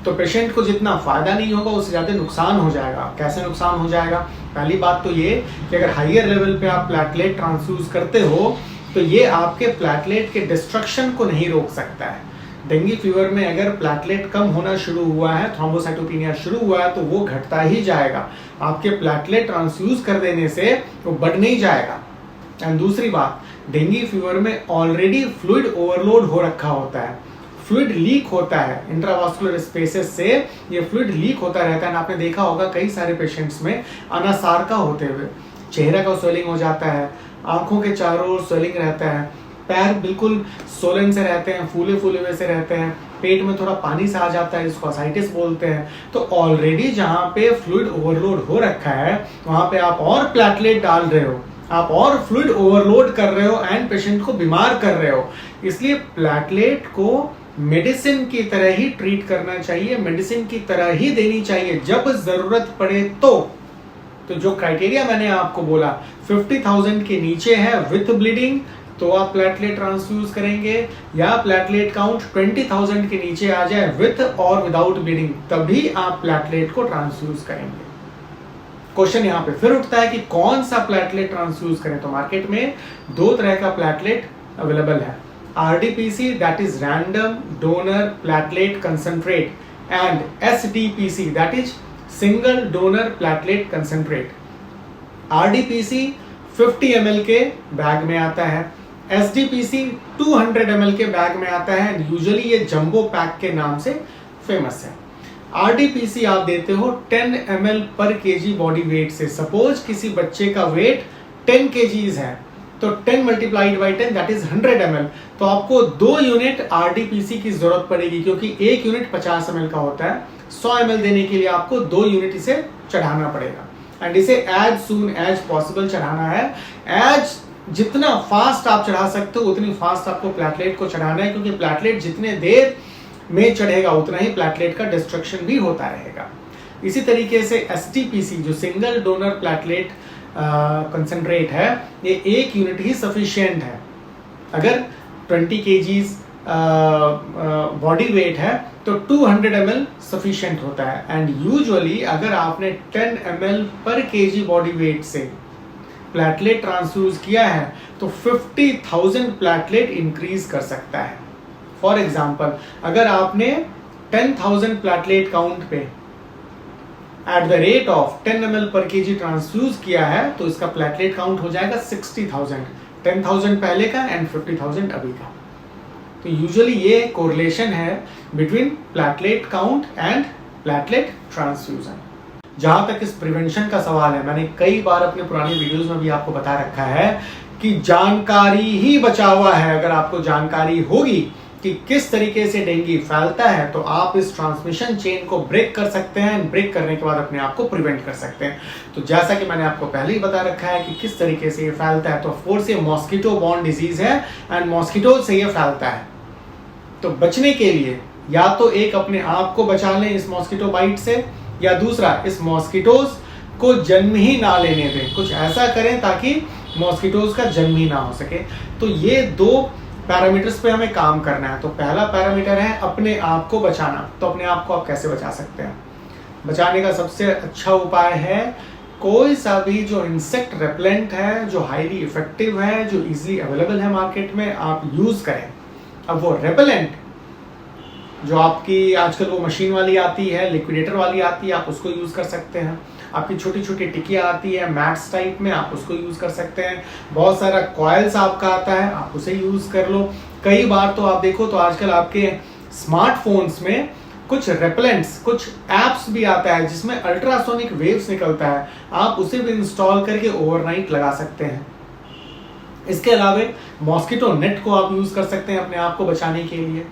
तो पेशेंट को जितना फायदा नहीं होगा उससे ज्यादा नुकसान हो जाएगा। कैसे नुकसान हो जाएगा? पहली बात तो ये कि अगर हाइयर लेवल पे आप प्लेटलेट ट्रांसफ्यूज करते हो तो ये आपके प्लेटलेट के डिस्ट्रक्शन को नहीं रोक सकता है। डेंगू फीवर में अगर प्लेटलेट कम होना शुरू हुआ है, थ्रोम्बोसाइटोपेनिया शुरू हुआ है, तो वो घटता ही जाएगा, आपके प्लेटलेट ट्रांसफ्यूज कर देने से वो बढ़ नहीं जाएगा। एंड दूसरी बात, डेंगू फीवर में ऑलरेडी फ्लूइड ओवरलोड हो रखा होता है, फ्लूइड लीक होता है इंट्रावास्कुलर स्पेसेस से, ये फ्लूइड लीक होता रहता है। आपने देखा होगा कई सारे पेशेंट्स में अनासारका होते हुए चेहरे का स्वेलिंग हो जाता है, आंखों के चारों ओर स्वेलिंग रहता है, पैर बिल्कुल सोलन से रहते हैं, फूले फूले वैसे रहते हैं, पेट में थोड़ा पानी सा आ जाता है, इसको असाइटिस बोलते हैं। तो ऑलरेडी जहां पे फ्लूइड ओवरलोड हो रखा है वहां पे आप और प्लेटलेट डाल रहे हो, आप और फ्लूइड ओवरलोड कर रहे हो एंड पेशेंट को बीमार कर रहे हो। इसलिए प्लेटलेट को मेडिसिन की तरह ही ट्रीट करना चाहिए, मेडिसिन की तरह ही देनी चाहिए जब जरूरत पड़े तो जो क्राइटेरिया मैंने आपको बोला 50,000 के नीचे है विथ ब्लीडिंग तो आप प्लेटलेट ट्रांसफ्यूज करेंगे, या प्लेटलेट काउंट 20,000 के नीचे आ जाए विथ और विदाउट ब्लीडिंग तभी आप प्लेटलेट को ट्रांसफ्यूज करेंगे। क्वेश्चन यहाँ पे फिर उठता है कि कौन सा प्लेटलेट ट्रांसफ्यूज करें। तो मार्केट में दो तरह का प्लेटलेट अवेलेबल है, RDPC that is random donor platelet concentrate and SDPC that is single donor platelet concentrate। RDPC 50 ml के बैग में आता है, SDPC 200 ml के बैग में आता है, यूजुअली ये जंबो पैक के नाम से फेमस है। RDPC आप देते हो 10 ml पर केजी बॉडी वेट से। सपोज किसी बच्चे का वेट 10 kgs है तो 10 multiplied by 10 that is 100 ml, तो आपको 2 यूनिट RDPC की जरूरत पड़ेगी क्योंकि 1 यूनिट 50 ml का होता है। 100 ml देने के लिए आपको 2 यूनिट इसे चढ़ाना पड़ेगा एंड इसे एज सून एज पॉसिबल चढ़ाना है। एज जितना फास्ट आप चढ़ा सकते हो उतनी फास्ट आपको प्लेटलेट को चढ़ाना है, क्योंकि प्लेटलेट जितने देर में चढ़ेगा उतना ही प्लेटलेट का डिस्ट्रक्शन भी होता रहेगा। इसी तरीके से SDPC जो सिंगल डोनर प्लेटलेट कंसंट्रेट है, ये 1 यूनिट ही सफिशिएंट है। अगर 20 kgs बॉडी वेट है तो 200 ml सफिशिएंट होता है एंड यूजुअली अगर आपने 10 ml पर केजी बॉडी वेट से प्लेटलेट ट्रांसफ्यूज किया है तो 50,000 प्लेटलेट इंक्रीज कर सकता है। फॉर एग्जाम्पल, अगर आपने 10,000 प्लेटलेट काउंट पे at the rate of 10 ml पर केजी ट्रांसफ्यूज किया है तो इसका प्लेटलेट काउंट हो जाएगा 60,000, 10,000 पहले का एंड 50,000 अभी का। तो यूजुअली ये कोरिलेशन है between platelet count and platelet transfusion. जहां तक इस प्रिवेंशन का सवाल है, मैंने कई बार अपने पुरानी वीडियोस में भी आपको बता रखा है कि जानकारी ही बचावा है। अगर आपको जानकारी होगी कि किस तरीके से डेंगू फैलता है तो आप इस ट्रांसमिशन चेन को ब्रेक कर सकते हैं। ब्रेक करने के बाद अपने आप को प्रिवेंट कर सकते हैं। तो जैसा कि मैंने आपको पहले ही बता रखा है कि किस तरीके से ये फैलता है, तो ऑफकोर्स ये मॉस्किटो बॉर्न डिजीज है एंड मॉस्किटो से ये फैलता है। तो बचने के लिए या तो एक अपने आप को बचा लें इस मॉस्किटो बाइट से, या दूसरा इस मॉस्किटोज को जन्म ही ना लेने दें। कुछ ऐसा करें ताकि मॉस्किटोज का जन्म ही ना हो सके। तो ये दो पैरामीटर्स पे हमें काम करना है। तो पहला पैरामीटर है अपने आप को बचाना। तो अपने आप को आप कैसे बचा सकते हैं? बचाने का सबसे अच्छा उपाय है कोई सा भी जो इंसेक्ट रेपेलेंट है, जो हाईली इफेक्टिव है, जो इजीली अवेलेबल है मार्केट में, आप यूज करें। अब वो रेपेलेंट जो आपकी आजकल वो मशीन वाली आती है, लिक्विडेटर वाली आती है, आप उसको यूज कर सकते हैं। आपकी छोटी छोटी टिकिया आती है मैट्स टाइप में, आप उसको यूज कर सकते हैं। बहुत सारा कॉइल्स आपका आता है, आप उसे यूज कर लो। कई बार तो आप देखो तो आजकल आपके स्मार्टफोन्स में कुछ रेपेलेंट्स, कुछ एप्स भी आता है जिसमें अल्ट्रासोनिक वेव्स निकलता है, आप उसे भी इंस्टॉल करके ओवरनाइट लगा सकते हैं। इसके अलावा मॉस्किटो नेट को आप यूज कर सकते हैं अपने आप को बचाने के लिए।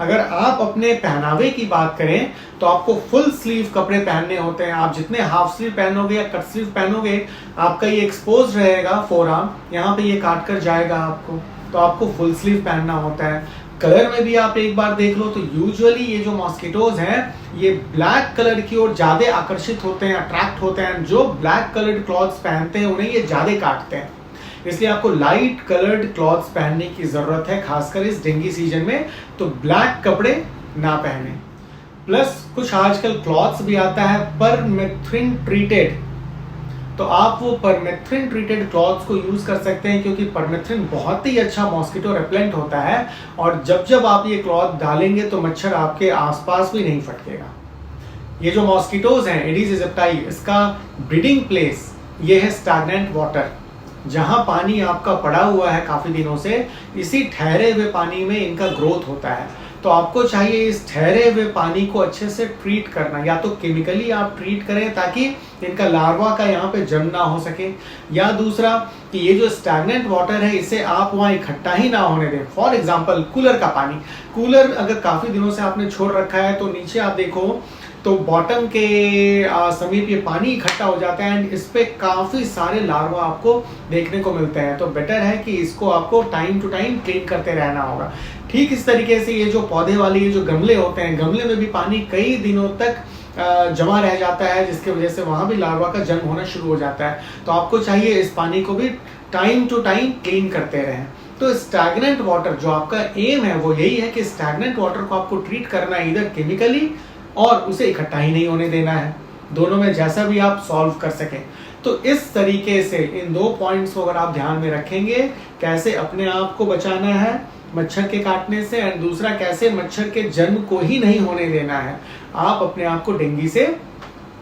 अगर आप अपने पहनावे की बात करें तो आपको फुल स्लीव कपड़े पहनने होते हैं। आप जितने हाफ स्लीव पहनोगे या कट स्लीव पहनोगे, आपका ये एक्सपोज रहेगा फोर आर्म, यहाँ पे ये काट कर जाएगा आपको, तो आपको फुल स्लीव पहनना होता है। कलर में भी आप एक बार देख लो तो यूजुअली ये जो मॉस्किटोज हैं ये ब्लैक कलर की ओर ज्यादा आकर्षित होते हैं, अट्रैक्ट होते हैं। जो ब्लैक कलर्ड क्लॉथ्स पहनते हैं उन्हें ये ज्यादा काटते हैं, इसलिए आपको लाइट कलर्ड क्लॉथ्स पहनने की जरूरत है, खासकर इस डेंगू सीजन में। तो ब्लैक कपड़े ना पहने। प्लस कुछ आजकल क्लॉथ्स भी आता है परमेथ्रिन ट्रीटेड, तो आप वो परमेथ्रिन ट्रीटेड क्लॉथ्स को यूज कर सकते हैं, क्योंकि परमेथ्रिन बहुत ही अच्छा मॉस्किटो रेपेलेंट होता है। और जब जब आप ये क्लॉथ डालेंगे तो मच्छर आपके आसपास भी नहीं फटकेगा। ये जो मॉस्किटोज हैं एडिस एजिप्टाई, इसका ब्रीडिंग प्लेस ये है स्टैग्नेंट वाटर, जहां पानी आपका पड़ा हुआ है काफी दिनों से, इसी ठहरे हुए पानी में इनका ग्रोथ होता है। तो आपको चाहिए इस ठहरे हुए पानी को अच्छे से ट्रीट करना, या तो केमिकली आप ट्रीट करें ताकि इनका लार्वा का यहाँ पे जन्म ना हो सके, या दूसरा कि ये जो स्टैग्नेंट वाटर है इसे आप वहाँ इकट्ठा ही ना होने दें। फॉर एग्जाम्पल कूलर का पानी, कूलर अगर काफी दिनों से आपने छोड़ रखा है तो नीचे आप देखो तो बॉटम के समीप ये पानी इकट्ठा हो जाता है एंड इस पे काफी सारे लार्वा आपको देखने को मिलते हैं। तो बेटर है कि इसको आपको टाइम टू टाइम क्लीन करते रहना होगा। ठीक इस तरीके से ये जो पौधे वाले ये जो गमले होते हैं, गमले में भी पानी कई दिनों तक जमा रह जाता है, जिसकी वजह से वहां भी लार्वा का जन्म होना शुरू हो जाता है। तो आपको चाहिए इस पानी को भी टाइम टू टाइम क्लीन करते रहें। तो स्टैग्नेंट वाटर जो आपका एम है वो यही है कि स्टैग्नेंट वाटर को आपको ट्रीट करना है इधर केमिकली और उसे इकट्ठा ही नहीं होने देना है, दोनों में जैसा भी आप सॉल्व कर सकें। तो इस तरीके से इन दो पॉइंट्स को अगर आप ध्यान में रखेंगे, कैसे अपने आप को बचाना है मच्छर के काटने से, एंड दूसरा कैसे मच्छर के जन्म को ही नहीं होने देना है, आप अपने आप को डेंगू से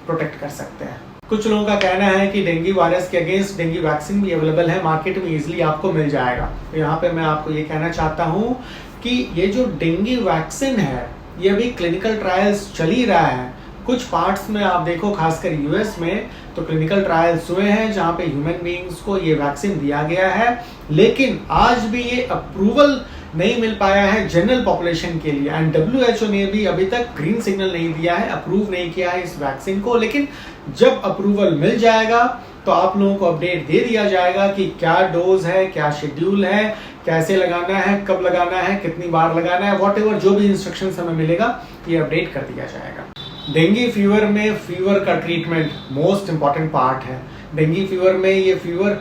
प्रोटेक्ट कर सकते हैं। कुछ लोगों का कहना है कि डेंगू वायरस के अगेंस्ट डेंगू वैक्सीन भी अवेलेबल है, मार्केट में इजीली आपको मिल जाएगा। तो यहाँ पे मैं आपको ये कहना चाहता हूँ कि ये जो डेंगू वैक्सीन है ये अभी क्लिनिकल ट्रायल्स चल ही रहा है। कुछ पार्ट्स में आप देखो खासकर यूएस में तो क्लिनिकल ट्रायल्स हुए हैं जहां पे ह्यूमन बीइंग्स को ये वैक्सीन दिया गया है, लेकिन आज भी ये अप्रूवल नहीं मिल पाया है जनरल पॉपुलेशन के लिए। एंड WHO ने भी अभी तक ग्रीन सिग्नल नहीं दिया है, अप्रूव नहीं किया है इस वैक्सीन को। लेकिन जब अप्रूवल मिल जाएगा तो आप लोगों को अपडेट दे दिया जाएगा कि क्या डोज है, क्या शेड्यूल है, कैसे लगाना है, कब लगाना है, कितनी बार लगाना है, व्हाटएवर जो भी इंस्ट्रक्शंस हमें मिलेगा ये अपडेट कर दिया जाएगा। डेंगू फीवर में फीवर का ट्रीटमेंट मोस्ट इंपॉर्टेंट पार्ट है। डेंगू फीवर में ये फीवर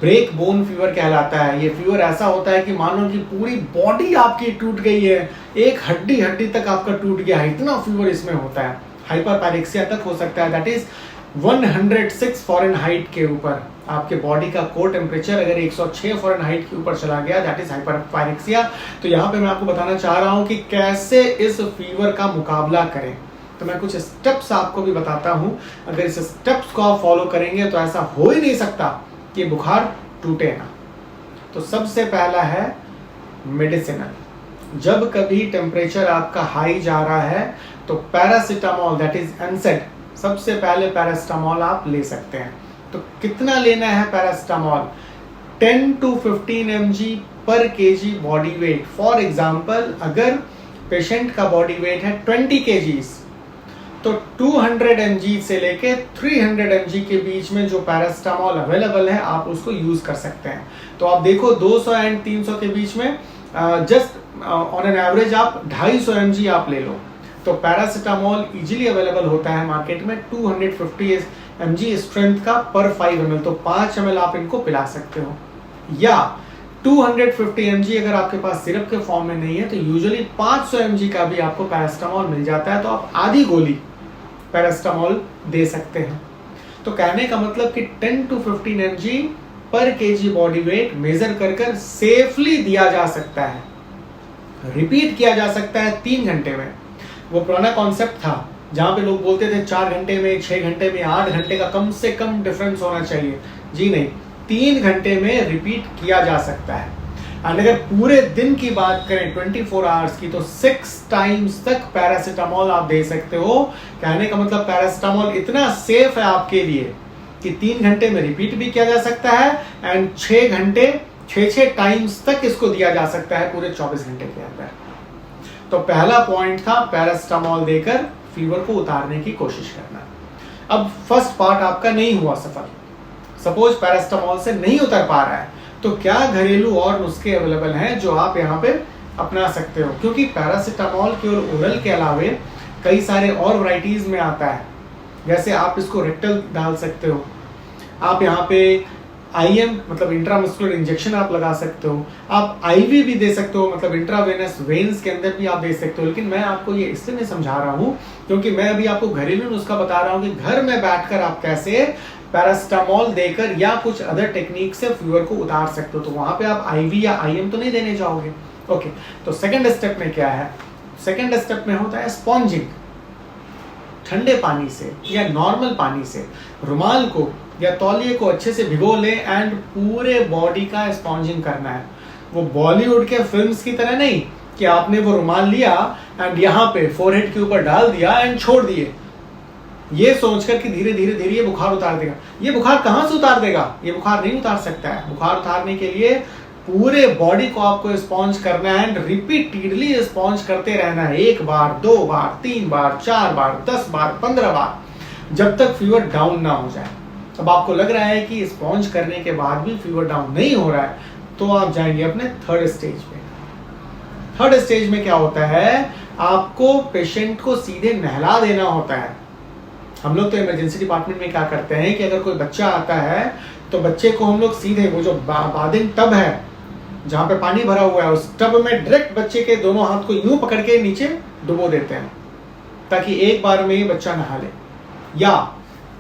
ब्रेक बोन फीवर कहलाता है। ये फीवर ऐसा होता है कि मानो कि पूरी बॉडी आपकी टूट गई है, एक हड्डी हड्डी तक आपका टूट गया है, इतना फीवर इसमें होता है। हाइपरपैरेक्सिया तक हो सकता है, दैट इज 106 फ़ारेनहाइट के ऊपर आपके बॉडी का कोर टेम्परेचर अगर 106 फ़ारेनहाइट के ऊपर चला गया, दैट इज हाइपरपैरेक्सिया। तो यहाँ पे मैं आपको बताना चाह रहा हूँ कि कैसे इस फीवर का मुकाबला करें। तो मैं कुछ स्टेप्स आपको भी बताता हूँ, अगर इस स्टेप्स को आप फॉलो करेंगे तो ऐसा हो ही नहीं सकता कि बुखार टूटे ना। तो सबसे पहला है मेडिसिनल। जब कभी टेम्परेचर आपका हाई जा रहा है तो पैरासिटामोल, दैट इज एनसेड, सबसे पहले पैरासिटामोल आप ले सकते हैं। तो कितना लेना है पैरासिटामोल? 10 to 15 mg पर KG body weight. For example, अगर पेशेंट का बॉडी वेट है 20 kgs, तो 200 mg से लेके 300 mg के बीच में जो पैरासिटामोल अवेलेबल है आप उसको यूज कर सकते हैं। तो आप देखो 200 एंड 300 के बीच में जस्ट ऑन एन एवरेज आप 250 mg आप ले लो। तो पैरासिटामोल इजीली अवेलेबल होता है मार्केट में 250 mg स्ट्रेंथ का पर 5 ml। तो 5 ml आप इनको पिला सकते हो, या 250 mg अगर आपके पास सिरप के फॉर्म में नहीं है तो यूजुअली 500 mg का भी आपको पैरासिटामोल मिल जाता है, तो आप आधी गोली पैरासिटामोल दे सकते हैं। तो कहने का मतलब कि 10 to 15 mg पर केजी बॉडी वेट मेजर कर कर सेफली दिया जा सकता है, रिपीट किया जा सकता है 3 घंटे में। वो पुराना कॉन्सेप्ट था जहां पे लोग बोलते थे 4 घंटे में, 6 घंटे में, 8 घंटे का कम से कम डिफरेंस होना चाहिए। जी नहीं, 3 घंटे में रिपीट किया जा सकता है। और अगर पूरे दिन की बात करें 24 आवर्स की, तो 6 टाइम्स तक पैरासिटामोल आप दे सकते हो। कहने का मतलब पैरासिटामोल इतना सेफ है आपके लिए कि 3 घंटे में रिपीट भी किया जा सकता है एंड 6 टाइम्स तक इसको दिया जा सकता है पूरे 24 घंटे के अंदर। तो पहला पॉइंट था पैरासिटामोल देकर फीवर को उतारने की कोशिश करना। अब फर्स्ट पार्ट आपका नहीं हुआ सफल, सपोज पैरासिटामोल से नहीं उतर पा रहा है, तो क्या घरेलू और नुस्खे अवेलेबल हैं जो आप यहाँ पे अपना सकते हो? क्योंकि पैरासिटामोल केवल ओरल के अलावे कई सारे और वैरायटीज में आता है। जैसे आप इसको रेक्टल डाल सकते हो, आप यहाँ पे IM मतलब इंट्रामस्कुलर इंजेक्शन आप लगा सकते हो, आप IV भी दे सकते हो, मतलब इंट्रावेनस वेन्स के अंदर भी आप दे सकते हो। लेकिन मैं आपको ये इसलिए नहीं समझा रहा हूँ क्योंकि मैं अभी आपको घरेलू नुस्खा बता रहा हूँ कि घर में बैठकर आप कैसे पैरासिटामोल देकर या कुछ अदर टेक्निक से फीवर को उतार सकते हो। तो वहां पे आप IV या IM तो नहीं देने जाओगे। ओके, तो सेकंड स्टेप में क्या है? सेकंड स्टेप में होता है स्पॉन्जिंग। ठंडे पानी से या नॉर्मल पानी से रुमाल को या तौलिए को अच्छे से भिगो ले एंड पूरे बॉडी का स्पॉन्जिंग करना है। वो बॉलीवुड के फिल्म्स की तरह नहीं कि आपने वो रुमाल लिया एंड यहाँ पे फोरहेड के ऊपर डाल दिया एंड छोड़ दिए, ये सोचकर कि धीरे धीरे धीरे ये बुखार उतार देगा। ये बुखार कहां से उतार देगा? ये बुखार नहीं उतार सकता है। बुखार उतारने के लिए पूरे बॉडी को आपको स्पॉन्ज करना है एंड रिपीटेडली स्पॉन्ज करते रहना है। 1 बार, 2 बार, 3 बार, 4 बार, 10 बार, 15 बार, जब तक फीवर डाउन ना हो जाए। अब आपको लग रहा है कि स्पॉन्ज करने के बाद भी फीवर डाउन नहीं हो रहा है, तो आप जाएंगे अपने थर्ड स्टेज पे। थर्ड स्टेज में क्या होता है? आपको पेशेंट को सीधे नहला देना होता है। हम लोग तो इमरजेंसी डिपार्टमेंट में क्या करते हैं कि अगर कोई बच्चा आता है तो बच्चे को हम लोग सीधे वो जो बादिंग टब है जहां पे पानी भरा हुआ है, उस टब में डायरेक्ट बच्चे के दोनों हाथ को यूं पकड़ के नीचे डुबो देते हैं ताकि एक बार में ही बच्चा नहा ले। या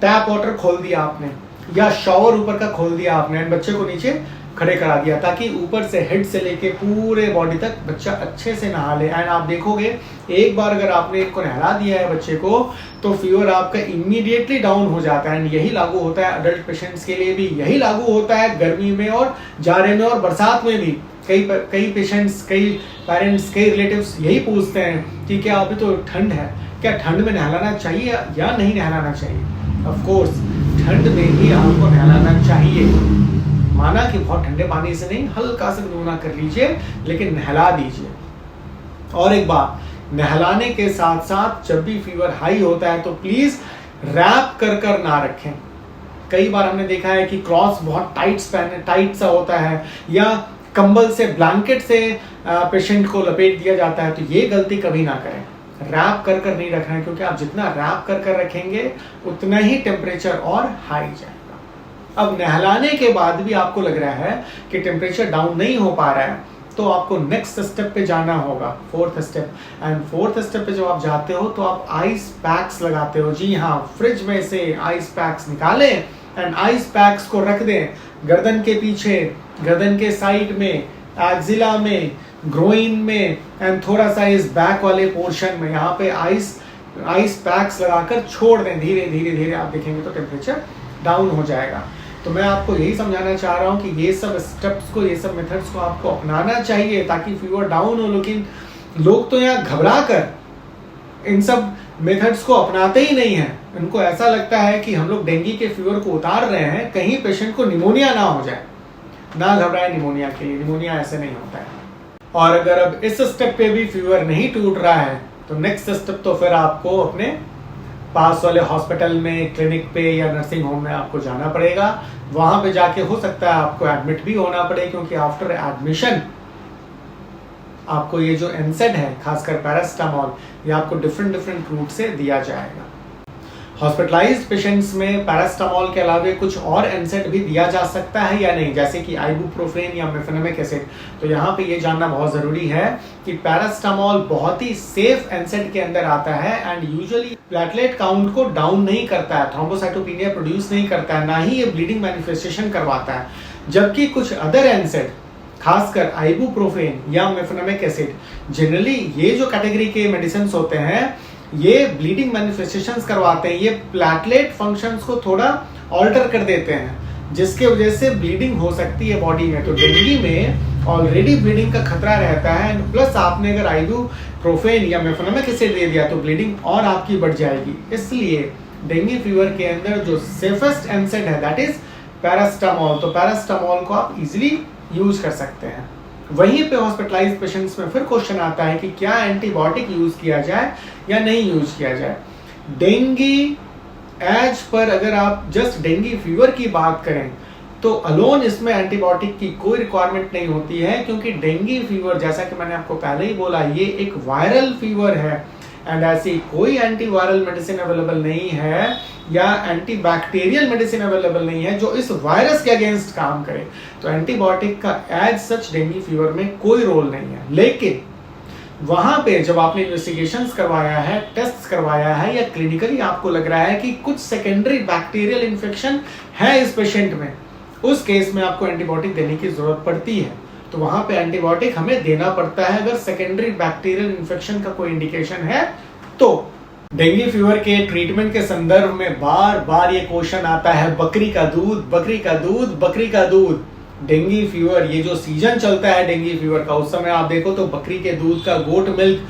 टैप वाटर खोल दिया आपने, या शॉवर ऊपर का खोल दिया आपने एंड बच्चे को नीचे खड़े करा दिया ताकि ऊपर से हेड से लेके पूरे बॉडी तक बच्चा अच्छे से नहा ले। एंड आप देखोगे एक बार अगर आपने इनको नहला दिया है बच्चे को, तो फीवर आपका इमीडिएटली डाउन हो जाता है। एंड यही लागू होता है अडल्ट पेशेंट्स के लिए भी, यही लागू होता है गर्मी में और जाड़े में और बरसात में भी। कई पेशेंट्स, कई पेरेंट्स, कई रिलेटिव्स यही पूछते हैं कि क्या अभी तो ठंड है, क्या ठंड में नहलाना चाहिए या नहीं नहलाना चाहिए? ऑफ कोर्स ठंड में ही आपको नहलाना चाहिए। माना कि बहुत ठंडे पानी से नहीं, हल्का सा गुनगुना कर लीजिए, लेकिन नहला दीजिए। और एक बात, नहलाने के साथ साथ जब भी फीवर हाई होता है तो प्लीज रैप कर ना रखें। कई बार हमने देखा है कि क्रॉस बहुत टाइट सा होता है, या कंबल से, ब्लैंकेट से पेशेंट को लपेट दिया जाता है। तो ये गलती कभी ना करें, रैप कर नहीं रखना है, क्योंकि आप जितना रैप कर रखेंगे उतना ही टेम्परेचर और हाई जाएगा। अब नहलाने के बाद भी आपको लग रहा है कि टेम्परेचर डाउन नहीं हो पा रहा है, तो आपको नेक्स्ट स्टेप पे जाना होगा, fourth step. And fourth step पे जब आप जाते हो तो आप आइस पैक्स लगाते हो। जी हाँ, फ्रिज में से आइस पैक्स निकालें एंड आइस पैक्स को रख दें गर्दन के पीछे, गर्दन के साइड में, एक्जिला में, ग्रोइन में एंड थोड़ा सा इस बैक वाले पोर्शन में। यहाँ पे आइस आइस पैक्स लगाकर छोड़ दें, धीरे धीरे धीरे आप देखेंगे तो टेम्परेचर डाउन हो जाएगा। तो मैं आपको यही समझाना चाह रहा हूँ कि ये सब स्टेप्स को, ये सब मेथड्स को आपको अपनाना चाहिए ताकि फीवर डाउन हो। लेकिन लोग तो यहाँ घबरा कर इन सब मेथड्स को अपनाते ही नहीं है। उनको ऐसा लगता है कि हम लोग डेंगू के फीवर को उतार रहे हैं, कहीं पेशेंट को निमोनिया ना हो जाए। ना घबराए निमोनिया के लिए, निमोनिया ऐसे नहीं होता है। और अगर अब इस स्टेप पे भी फीवर नहीं टूट रहा है तो नेक्स्ट स्टेप तो फिर आपको अपने पास वाले हॉस्पिटल में, क्लिनिक पे या नर्सिंग होम में आपको जाना पड़ेगा। वहां पे जाके हो सकता है आपको एडमिट भी होना पड़े, क्योंकि आफ्टर एडमिशन आपको ये जो एनसेड है, खासकर पैरास्टामोल, ये आपको डिफरेंट रूट से दिया जाएगा। हॉस्पिटलाइज्ड पेशेंट्स में पैरास्टामोल के अलावे कुछ और एनसेड भी दिया जा सकता है या नहीं, जैसे कि आइबुप्रोफेन या मेफेनेमिक एसिड। तो यहाँ पे ये जानना बहुत जरूरी है कि पैरास्टामोल बहुत ही सेफ एनसेड के अंदर आता है एंड यूजुअली प्लेटलेट काउंट को डाउन नहीं करता है, थ्रोम्बोसाइटोपेनिया प्रोड्यूस नहीं करता है, ना ही ये ब्लीडिंग मैनिफेस्टेशन करवाता है। जबकि कुछ अदर एनसेड, खासकर आइबुप्रोफेन या मेफेनेमिक एसिड, जनरली ये जो कैटेगरी के मेडिसिन होते हैं ये ब्लीडिंग मैनिफेस्टेशंस करवाते हैं, ये प्लेटलेट फंक्शंस को थोड़ा ऑल्टर कर देते हैं, जिसके वजह से ब्लीडिंग हो सकती है बॉडी में। तो डेंगू में ऑलरेडी ब्लीडिंग का खतरा रहता है एंड प्लस आपने अगर आइबुप्रोफेन या मेफेनेमिक एसिड दे दिया तो ब्लीडिंग और आपकी बढ़ जाएगी। इसलिए डेंगू फीवर के अंदर जो सेफेस्ट एनसेड है दैट इज पैरास्टामोल। तो पैरास्टामोल को आप इजीली यूज कर सकते हैं। वहीं पे हॉस्पिटलाइज्ड पेशेंट्स में फिर क्वेश्चन आता है कि क्या एंटीबायोटिक यूज किया जाए या नहीं यूज किया जाए। डेंगू एज पर अगर आप जस्ट डेंगू फीवर की बात करें तो अलोन इसमें एंटीबायोटिक की कोई रिक्वायरमेंट नहीं होती है, क्योंकि डेंगू फीवर, जैसा कि मैंने आपको पहले ही बोला, ये एक वायरल फीवर है एंड ऐसी कोई एंटीवायरल मेडिसिन अवेलेबल नहीं है या एंटीबैक्टीरियल मेडिसिन अवेलेबल नहीं है जो इस वायरस के अगेंस्ट काम करे। तो एंटीबायोटिक का एज सच डेंगू फीवर में कोई रोल नहीं है। लेकिन वहां पे जब आपने इन्वेस्टिगेशंस करवाया है, टेस्ट करवाया है या क्लिनिकली आपको लग रहा है कि कुछ सेकेंडरी बैक्टीरियल इन्फेक्शन है इस पेशेंट में, उस केस में आपको एंटीबायोटिक देने की जरूरत पड़ती है। तो वहां पे एंटीबायोटिक हमें देना पड़ता है अगर सेकेंडरी बैक्टीरियल इन्फेक्शन का कोई इंडिकेशन है। तो डेंगू फीवर के ट्रीटमेंट के संदर्भ में बार बार ये क्वेश्चन आता है, बकरी का दूध, बकरी का दूध, बकरी का दूध। डेंगू फीवर, ये जो सीजन चलता है डेंगू फीवर का, उस समय आप देखो तो बकरी के दूध का, गोट मिल्क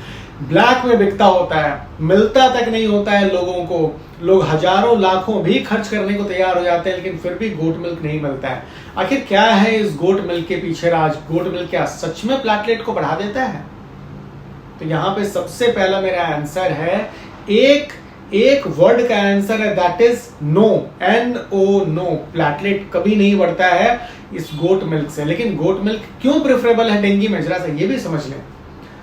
ब्लैक में बिकता होता है, मिलता तक नहीं होता है लोगों को। लोग हजारों लाखों भी खर्च करने को तैयार हो जाते हैं, लेकिन फिर भी गोट मिल्क नहीं मिलता है। आखिर क्या है इस गोट मिल्क के पीछे राज? गोट मिल्क क्या सच में प्लेटलेट को बढ़ा देता है? तो यहाँ पे सबसे पहला मेरा आंसर है, एक वर्ड का आंसर है, that is no, NO, no. Platelet कभी नहीं बढ़ता है इस गोट मिल्क से। लेकिन गोट मिल्क क्यों प्रेफरेबल है डेंगू में, जरा सा ये भी समझ लें।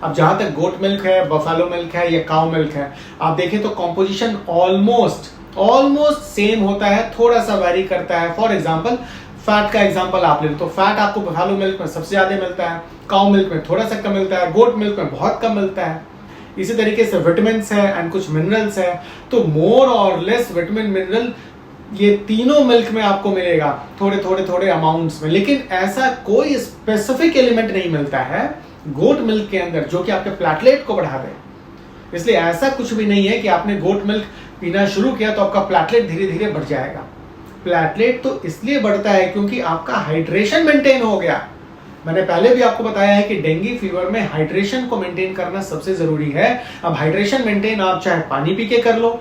अब जहां तक गोट मिल्क है, बफेलो मिल्क है या काउ मिल्क है, आप देखें तो कॉम्पोजिशन ऑलमोस्ट सेम होता है, थोड़ा सा वेरी करता है। फॉर एग्जाम्पल, फैट का एग्जाम्पल आप ले लो तो फैट आपको बफेलो मिल्क में सबसे ज्यादा मिलता है, काउ मिल्क में थोड़ा सा कम मिलता है, गोट मिल्क में बहुत कम मिलता है। इसी तरीके से विटामिन है एंड कुछ मिनरल्स है, तो मोर और लेस विटामिन मिनरल ये तीनों मिल्क में आपको मिलेगा थोड़े अमाउंट्स में। लेकिन ऐसा कोई स्पेसिफिक एलिमेंट नहीं मिलता है गोट मिल्क के अंदर जो कि आपके प्लेटलेट को बढ़ा दे। इसलिए ऐसा कुछ भी नहीं है कि आपने गोट मिल्क पीना शुरू किया तो आपका प्लेटलेट धीरे धीरे बढ़ जाएगा। प्लेटलेट तो इसलिए बढ़ता है क्योंकि आपका हाइड्रेशन मेंटेन हो गया। मैंने पहले भी आपको बताया है कि डेंगू फीवर में हाइड्रेशन को मेंटेन करना सबसे जरूरी है। अब हाइड्रेशन मेंटेन आप चाहे पानी पी के कर लो,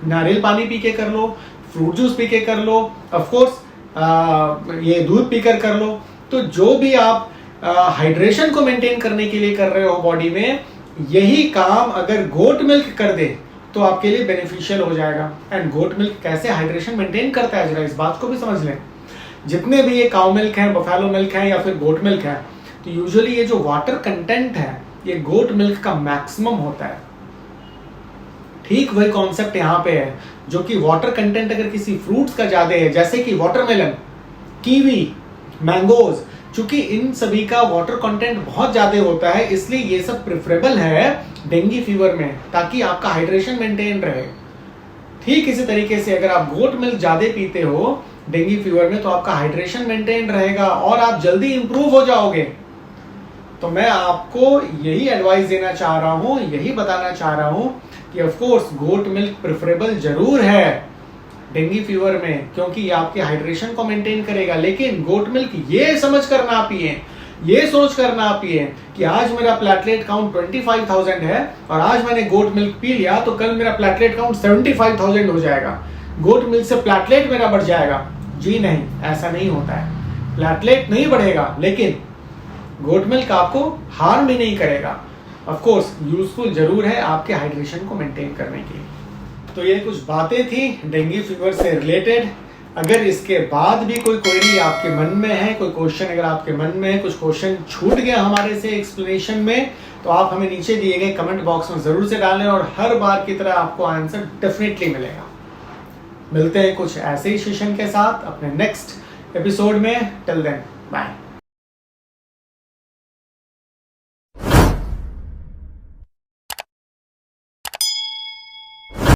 नारियल पानी पी के कर लो, फ्रूट जूस पी के कर लो, ऑफ कोर्स ये दूध पीकर कर लो। तो जो भी आप हाइड्रेशन को मेंटेन करने के लिए कर रहे हो बॉडी में, यही काम अगर गोट मिल्क कर दे तो आपके लिए बेनिफिशियल हो जाएगा। एंड गोट मिल्क कैसे हाइड्रेशन मेंटेन करता है, जरा इस बात को भी समझ लें। जितने भी ये काउ मिल्क है, बफेलो मिल्क है या फिर गोट मिल्क है, तो यूजुअली ये जो वाटर कंटेंट है ये गोट मिल्क का मैक्सिमम होता है। ठीक वही कॉन्सेप्ट यहाँ पे है, जो कि वाटर कंटेंट अगर किसी फ्रूट्स का ज्यादा है, जैसे कि वाटरमेलन, कीवी, मैंगोज, चूंकि इन सभी का वाटर कंटेंट बहुत ज्यादा होता है, इसलिए ये सब प्रेफरेबल है डेंगू फीवर में, ताकि आपका हाइड्रेशन मेंटेन रहे। ठीक इसी तरीके से अगर आप गोट मिल्क ज्यादा पीते हो डेंगू फीवर में तो आपका हाइड्रेशन मेंटेन रहेगा और आप जल्दी इंप्रूव हो जाओगे। तो मैं आपको यही एडवाइस देना चाह रहा हूं, यही बताना चाह रहा हूं कि of course goat milk preferable जरूर है डेंगू फीवर में, क्योंकि ये आपके हाइड्रेशन को मेंटेन करेगा। लेकिन गोट मिल्क ये समझ कर ना पिए, ये सोच कर ना पिए कि आज मेरा प्लेटलेट काउंट 25,000 है और आज मैंने गोट मिल्क पी लिया तो कल मेरा प्लेटलेट काउंट 75,000 हो जाएगा, गोट मिल्क से प्लेटलेट मेरा बढ़ जाएगा। जी नहीं, ऐसा नहीं होता है। प्लेटलेट नहीं बढ़ेगा लेकिन गोट मिल्क आपको हार्म भी नहीं करेगा। ऑफ कोर्स यूजफुल जरूर है आपके हाइड्रेशन को मेंटेन करने के लिए। तो ये कुछ बातें थी डेंगू फीवर से रिलेटेड। अगर इसके बाद भी कोई क्वेरी आपके मन में है, कोई क्वेश्चन अगर आपके मन में है, कुछ क्वेश्चन छूट गया हमारे से एक्सप्लेनेशन में, तो आप हमें नीचे दिए गए कमेंट बॉक्स में जरूर से डालें और हर बार की तरह आपको आंसर डेफिनेटली मिलेगा। मिलते हैं कुछ ऐसे ही सेशन के साथ अपने नेक्स्ट एपिसोड में। Till then bye.